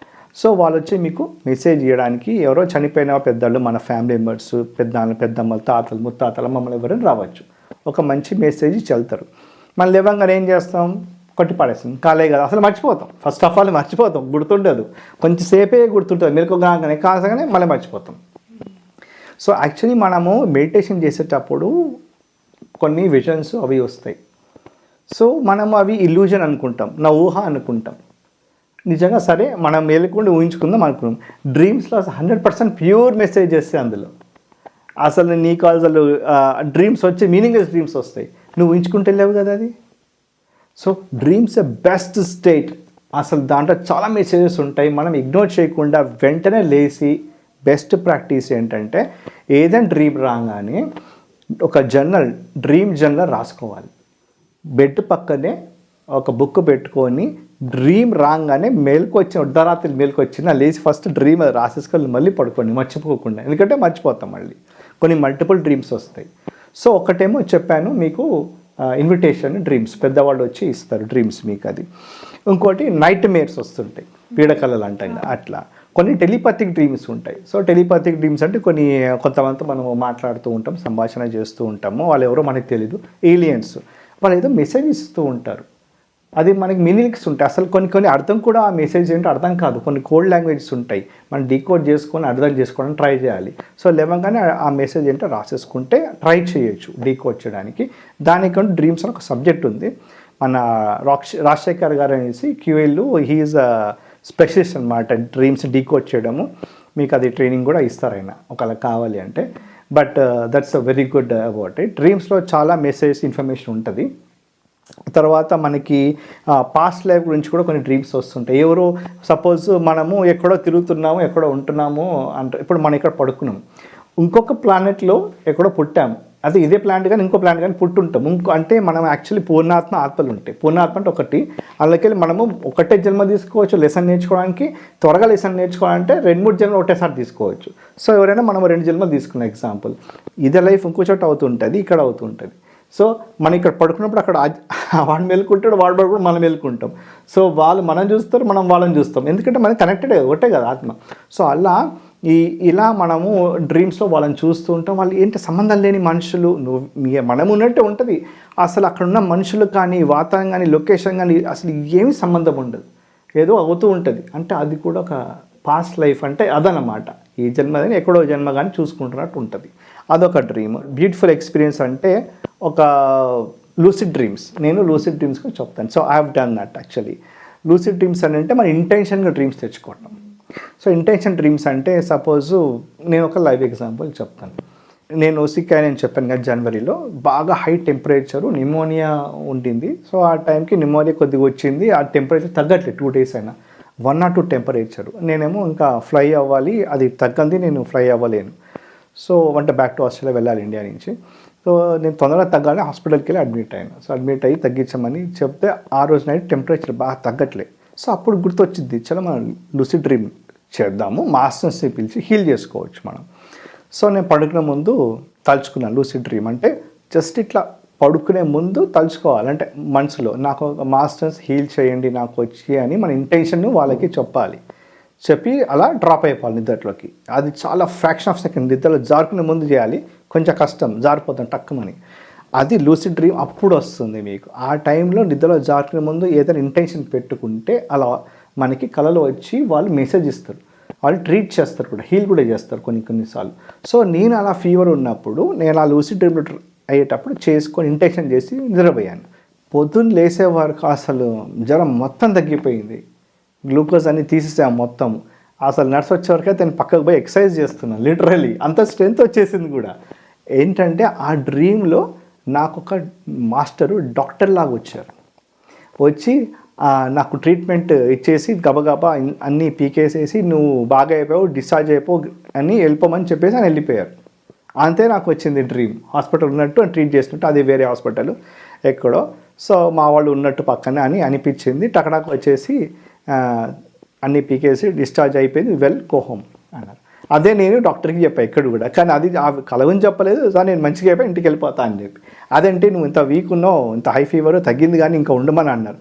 Speaker 1: సో వాళ్ళు వచ్చి మీకు మెసేజ్ ఇవ్వడానికి ఎవరో చనిపోయిన పెద్దలు, మన ఫ్యామిలీ మెంబర్స్, పెద్దమ్మలు, తాతలు, ముత్తాతలు, మమ్మల్ని ఎవరైనా రావచ్చు, ఒక మంచి మెసేజ్ ఇచ్చి వెళ్తారు. మనం లేవంగానే ఏం చేస్తాం, కొట్టి పడేస్తాం, కాలే కదా, అసలు మర్చిపోతాం. ఫస్ట్ ఆఫ్ ఆల్ మర్చిపోతాం, గుర్తుండదు, కొంచెం సేపే గుర్తుంటుంది, మెలకు కాగానే కాసగానే మళ్ళీ మర్చిపోతాం. సో యాక్చువల్లీ మనము మెడిటేషన్ చేసేటప్పుడు కొన్ని విజన్స్ అవి వస్తాయి. సో మనము అవి ఇల్యూజన్ అనుకుంటాం, నా ఊహ అనుకుంటాం. నిజంగా సరే మనం మేలుకుండా ఊహించుకుందాం అనుకున్నాం. డ్రీమ్స్లో 100% ప్యూర్ మెసేజ్ వస్తాయి అందులో. అసలు నీకు అసలు డ్రీమ్స్ వచ్చే మీనింగ్లెస్ డ్రీమ్స్ వస్తాయి, నువ్వు ఊహించుకుంటే వెళ్ళావు కదా అది. So dreams best state. అసలు దాంట్లో చాలా మెసేజెస్ ఉంటాయి, మనం ఇగ్నోర్ చేయకుండా వెంటనే లేచి బెస్ట్ ప్రాక్టీస్ ఏంటంటే ఏదైనా డ్రీమ్ రాగానే ఒక డ్రీమ్ జర్నల్ రాసుకోవాలి. బెడ్ పక్కనే ఒక బుక్ పెట్టుకొని డ్రీమ్ రాగానే అర్ధరాత్రి మేలుకొచ్చిన లేచి ఫస్ట్ డ్రీమ్ అది రాసేసుకొని మళ్ళీ పడుకోండి మర్చిపోకుండా, ఎందుకంటే మర్చిపోతాం మళ్ళీ. కొన్ని మల్టిపుల్ డ్రీమ్స్ వస్తాయి. సో ఒకటేమో చెప్పాను మీకు ఇన్విటేషన్ డ్రీమ్స్, పెద్దవాళ్ళు వచ్చి ఇస్తారు డ్రీమ్స్ మీకు అది. ఇంకోటి నైట్ మేర్స్ వస్తుంటాయి, పీడకలలు అంటాం అట్లా. కొన్ని టెలిపతిక్ డ్రీమ్స్ ఉంటాయి. సో టెలిపతిక్ డ్రీమ్స్ అంటే కొంతమంది మనం మాట్లాడుతూ ఉంటాం, సంభాషణ చేస్తూ ఉంటాము, వాళ్ళు ఎవరో మనకు తెలీదు, ఏలియన్స్, వాళ్ళు ఏదో మెసేజ్ ఇస్తూ ఉంటారు, అది మనకి మీనింగ్స్ ఉంటాయి. అసలు కొన్ని అర్థం కూడా ఆ మెసేజ్ ఏంటో అర్థం కాదు, కొన్ని కోడ్ లాంగ్వేజెస్ ఉంటాయి, మనం డీకోడ్ చేసుకొని అర్థం చేసుకోవడానికి ట్రై చేయాలి. సో లేవగానే ఆ మెసేజ్ ఏంటో రాసేసుకుంటే ట్రై చేయొచ్చు డీకోడ్ చేయడానికి. దానికంటే డ్రీమ్స్ అని ఒక సబ్జెక్ట్ ఉంది, మన రాజశేఖర్ గారు అనేసి క్యూఎల్, హీఈస్ స్పెషలిస్ట్ అనమాట డ్రీమ్స్ డీకోడ్ చేయడము. మీకు అది ట్రైనింగ్ కూడా ఇస్తారు ఆయన ఒకవేళ కావాలి అంటే. But that's a very good about it. డ్రీమ్స్లో చాలా మెసేజ్ ఇన్ఫర్మేషన్ ఉంటుంది. తర్వాత మనకి పాస్ట్ లైఫ్ గురించి కూడా కొన్ని డ్రీమ్స్ వస్తుంటాయి. ఎవరో సపోజ్ మనము ఎక్కడో తిరుగుతున్నాము, ఎక్కడో ఉంటున్నాము అంటే, ఇప్పుడు మనం ఇక్కడ పడుకున్నాం, ఇంకొక ప్లానెట్లో ఎక్కడో పుట్టాము, అదే ఇదే ప్లానెట్ కానీ ఇంకో ప్లానెట్ కానీ పుట్టుంటాం. అంటే మనం యాక్చువల్లీ ఆత్మలు ఉంటాయి. పూర్ణాత్మ అంటే ఒకటి, అందులోకెళ్ళి మనము ఒకటే జన్మ తీసుకోవచ్చు లెసన్ నేర్చుకోవడానికి. త్వరగా లెసన్ నేర్చుకోవాలంటే 2-3 జన్మలు ఒకటేసారి తీసుకోవచ్చు. సో ఎవరైనా మనం 2 జన్మలు తీసుకున్న ఎగ్జాంపుల్, ఇదే లైఫ్ ఇంకో చోట అవుతుంటుంది, ఇక్కడ అవుతుంటుంది. సో మనం ఇక్కడ పడుకున్నప్పుడు అక్కడ వాడు మేలుకుంటాడు, వాడు పడుకుని మనం మేలుకుంటాం. సో వాళ్ళు మనం చూస్తారు, మనం వాళ్ళని చూస్తాం, ఎందుకంటే మనకి కనెక్టెడ్ ఒకటే కదా ఆత్మ. సో అలా ఇలా మనము డ్రీమ్స్లో వాళ్ళని చూస్తూ ఉంటాం. వాళ్ళు ఏంటి సంబంధం లేని మనుషులు, మనం ఉన్నట్టే ఉంటుంది, అసలు అక్కడ ఉన్న మనుషులు కానీ వాతావరణం కానీ లొకేషన్ కానీ అసలు ఏమీ సంబంధం ఉండదు, ఏదో అవుతూ ఉంటుంది. అంటే అది కూడా ఒక పాస్ట్ లైఫ్ అంటే అదనమాట. ఈ జన్మ కానీ ఎక్కడో జన్మ కానీ చూసుకుంటున్నట్టు ఉంటుంది. అదొక డ్రీమ్. బ్యూటిఫుల్ ఎక్స్పీరియన్స్ అంటే ఒక లూసిడ్ డ్రీమ్స్. నేను లూసిడ్ డ్రీమ్స్కి చెప్తాను. So I have done that actually. Lucid dreams అని అంటే మన ఇంటెన్షన్గా డ్రీమ్స్ తెచ్చుకోవటం. సో ఇంటెన్షన్ డ్రీమ్స్ అంటే సపోజు నేను ఒక లైవ్ ఎగ్జాంపుల్ చెప్తాను. నేను సిక్ అని చెప్పాను కదా జనవరిలో, బాగా హై టెంపరేచరు, నిమోనియా ఉండింది. సో ఆ టైంకి నిమోనియా కొద్దిగా వచ్చింది, ఆ టెంపరేచర్ తగ్గట్లేదు 2 days అయినా, 1 or 2 టెంపరేచరు. నేనేమో ఇంకా ఫ్లై అవ్వాలి, అది తగ్గంది, నేను ఫ్లై అవ్వలేను. సో అంటే బ్యాక్ టు ఆస్ట్రేలియా వెళ్ళాలి ఇండియా నుంచి. సో నేను తొందరగా తగ్గాలి, హాస్పిటల్కి వెళ్ళి అడ్మిట్ అయ్యాను. సో అడ్మిట్ అయ్యి తగ్గించమని చెప్తే ఆ రోజు నైట్ టెంపరేచర్ బాగా తగ్గట్లేదు. సో అప్పుడు గుర్తొచ్చింది, చాలా మనం లూసిడ్ డ్రీమ్ చేద్దాము, మాస్టర్స్ని పిలిచి హీల్ చేసుకోవచ్చు మనం. సో నేను పడుకునే ముందు తలుచుకున్నాను లూసిడ్ డ్రీమ్ అంటే జస్ట్ ఇట్లా పడుకునే ముందు తలుచుకోవాలి, అంటే మనసులో నాకు మాస్టర్స్ హీల్ చేయండి నాకు వచ్చి అని మన ఇంటెన్షన్ వాళ్ళకి చెప్పాలి. చెప్పి అలా డ్రాప్ అయిపోవాలి నిద్రలోకి. అది చాలా ఫ్రాక్షన్ ఆఫ్ సెకండ్, నిద్రలో జారుకునే ముందు చేయాలి, కొంచెం కష్టం, జారిపోతాం టక్కుమని. అది లూసిడ్ డ్రీమ్ అప్పుడు వస్తుంది మీకు. ఆ టైంలో నిద్రలో జారుకునే ముందు ఏదైనా ఇంటెన్షన్ పెట్టుకుంటే అలా మనకి కళలో వచ్చి వాళ్ళు మెసేజ్ ఇస్తారు, వాళ్ళు ట్రీట్ చేస్తారు కూడా, హీల్ కూడా చేస్తారు కొన్నిసార్లు. సో నేను అలా ఫీవర్ ఉన్నప్పుడు నేను ఆ లూసిడ్ డ్రీమ్లో అయ్యేటప్పుడు చేసుకొని ఇంటెన్షన్ చేసి నిద్రపోయాను. పొద్దున్న లేసే వరకు అసలు జ్వరం మొత్తం తగ్గిపోయింది, గ్లూకోజ్ అన్ని తీసేసాం మొత్తం. అసలు నర్స్ వచ్చేవరకు అయితే నేను పక్కకు పోయి ఎక్సర్సైజ్ చేస్తున్నాను, లిటరలీ అంత స్ట్రెంత్ వచ్చేసింది కూడా. ఏంటంటే ఆ డ్రీమ్లో నాకు ఒక మాస్టరు డాక్టర్ లాగా వచ్చారు, వచ్చి నాకు ట్రీట్మెంట్ ఇచ్చేసి గబగబా అన్నీ పీకేసేసి నువ్వు బాగా అయిపోయావు, డిశ్చార్జ్ అయిపోవు అని వెళ్ళిపోమని చెప్పేసి ఆయన వెళ్ళిపోయారు. అంతే నాకు వచ్చింది డ్రీమ్. హాస్పిటల్ ఉన్నట్టు ట్రీట్ చేసినట్టు, అది వేరే హాస్పిటల్ ఎక్కడో. సో మా వాళ్ళు ఉన్నట్టు పక్కనే అని అనిపించింది. టకటాకు వచ్చేసి అన్నీ పీకేసి డిశ్చార్జ్ అయిపోయింది, వెల్ గో హోమ్ అన్నారు. అదే నేను డాక్టర్కి చెప్పాను ఇక్కడ కూడా, కానీ అది కలవని చెప్పలేదు. సార్ నేను మంచిగా అయిపోయి ఇంటికి వెళ్ళిపోతా అని చెప్పి. అదంటే నువ్వు ఇంత వీక్ ఉన్నావు, ఇంత హై ఫీవర్ తగ్గింది కానీ ఇంకా ఉండమని అన్నారు.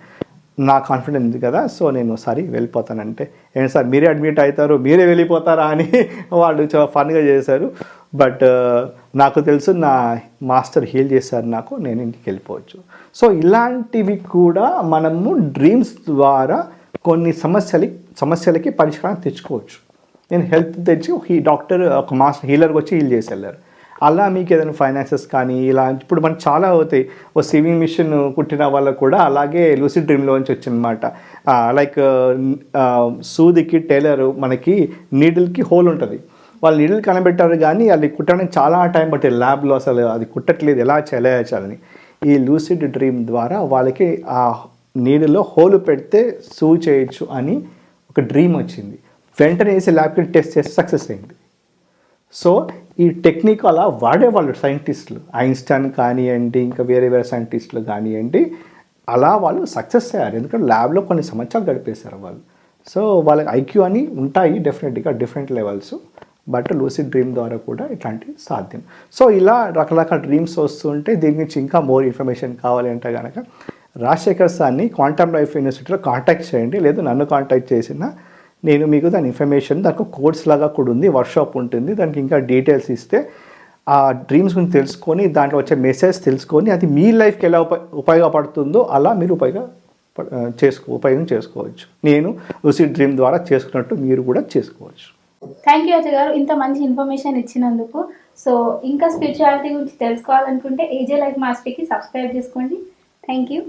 Speaker 1: నా కాన్ఫిడెన్స్ ఉంది కదా, సో నేను సరే వెళ్ళిపోతానంటే, ఏంటి సార్ మీరే అడ్మిట్ అవుతారు, మీరే వెళ్ళిపోతారా అని వాళ్ళు చాలా ఫన్గా చేశారు. బట్ నాకు తెలుసు నా మాస్టర్ హీల్ చేశారు నాకు, నేను ఇంటికి వెళ్ళిపోవచ్చు. సో ఇలాంటివి కూడా మనము డ్రీమ్స్ ద్వారా కొన్ని సమస్యలకి పరిష్కారం తెచ్చుకోవచ్చు. నేను హెల్త్ తెచ్చి డాక్టర్ ఒక మాస్టర్ హీలర్కి వచ్చి హీల్ చేసి వెళ్ళారు. అలా మీకు ఏదైనా ఫైనాన్సెస్ కానీ ఇలా ఇప్పుడు మనకు చాలా అవుతాయి. ఓ సివింగ్ మిషన్ కుట్టిన వాళ్ళకు కూడా అలాగే లూసిడ్ డ్రీమ్లోంచి వచ్చిందన్నమాట. లైక్ సూదికి టైలర్ మనకి నీడిల్కి హోల్ ఉంటుంది, వాళ్ళు నీడిల్ కనబెట్టారు కానీ అది కుట్టడానికి చాలా టైం పట్టింది ల్యాబ్లో, అసలు అది కుట్టట్లేదు, ఎలా చేయాలని. ఈ లూసిడ్ డ్రీమ్ ద్వారా వాళ్ళకి ఆ నీడిల్లో హోల్ పెడితే సూ చేయొచ్చు అని ఒక డ్రీమ్ వచ్చింది. వెంటనే వేసి ల్యాబ్కి టెస్ట్ చేసి సక్సెస్ అయింది. సో ఈ టెక్నిక్ అలా వాడేవాళ్ళు సైంటిస్టులు, ఐన్స్టైన్ కానివ్వండి, ఇంకా వేరే సైంటిస్టులు కానివ్వండి, అలా వాళ్ళు సక్సెస్ అయ్యారు. ఎందుకంటే ల్యాబ్లో కొన్ని సంవత్సరాలు గడిపేశారు వాళ్ళు. సో వాళ్ళకి ఐక్యూ అని ఉంటాయి డెఫినెట్గా, different levels. But lucid dream ద్వారా కూడా ఇట్లాంటివి సాధ్యం. సో ఇలా రకరకాల డ్రీమ్స్ వస్తుంటే దీని గురించి ఇంకా మోర్ ఇన్ఫర్మేషన్ కావాలి అంటే కనుక రాజశేఖర్ సార్ని క్వాంటమ్ లైఫ్ యూనివర్సిటీలో కాంటాక్ట్ చేయండి, లేదు నన్ను కాంటాక్ట్ చేసినా నేను మీకు దాని ఇన్ఫర్మేషన్, దానికి కోర్స్ లాగా కూడా ఉంది, వర్క్షాప్ ఉంటుంది, దానికి ఇంకా డీటెయిల్స్ ఇస్తే ఆ డ్రీమ్స్ గురించి తెలుసుకొని దాంట్లో వచ్చే మెసేజ్ తెలుసుకొని అది మీ లైఫ్కి ఎలా ఉపయోగపడుతుందో అలా మీరు ఉపయోగం చేసుకోవచ్చు. నేను లూసిడ్ డ్రీమ్ ద్వారా చేసుకున్నట్టు మీరు కూడా చేసుకోవచ్చు.
Speaker 2: థ్యాంక్ యూ అజయ్ గారు, ఇంత మంచి ఇన్ఫర్మేషన్ ఇచ్చినందుకు. సో ఇంకా స్పిరిచువాలిటీ గురించి తెలుసుకోవాలనుకుంటే ఏజే లైఫ్ మాస్టర్కి సబ్స్క్రైబ్ చేసుకోండి. Thank you.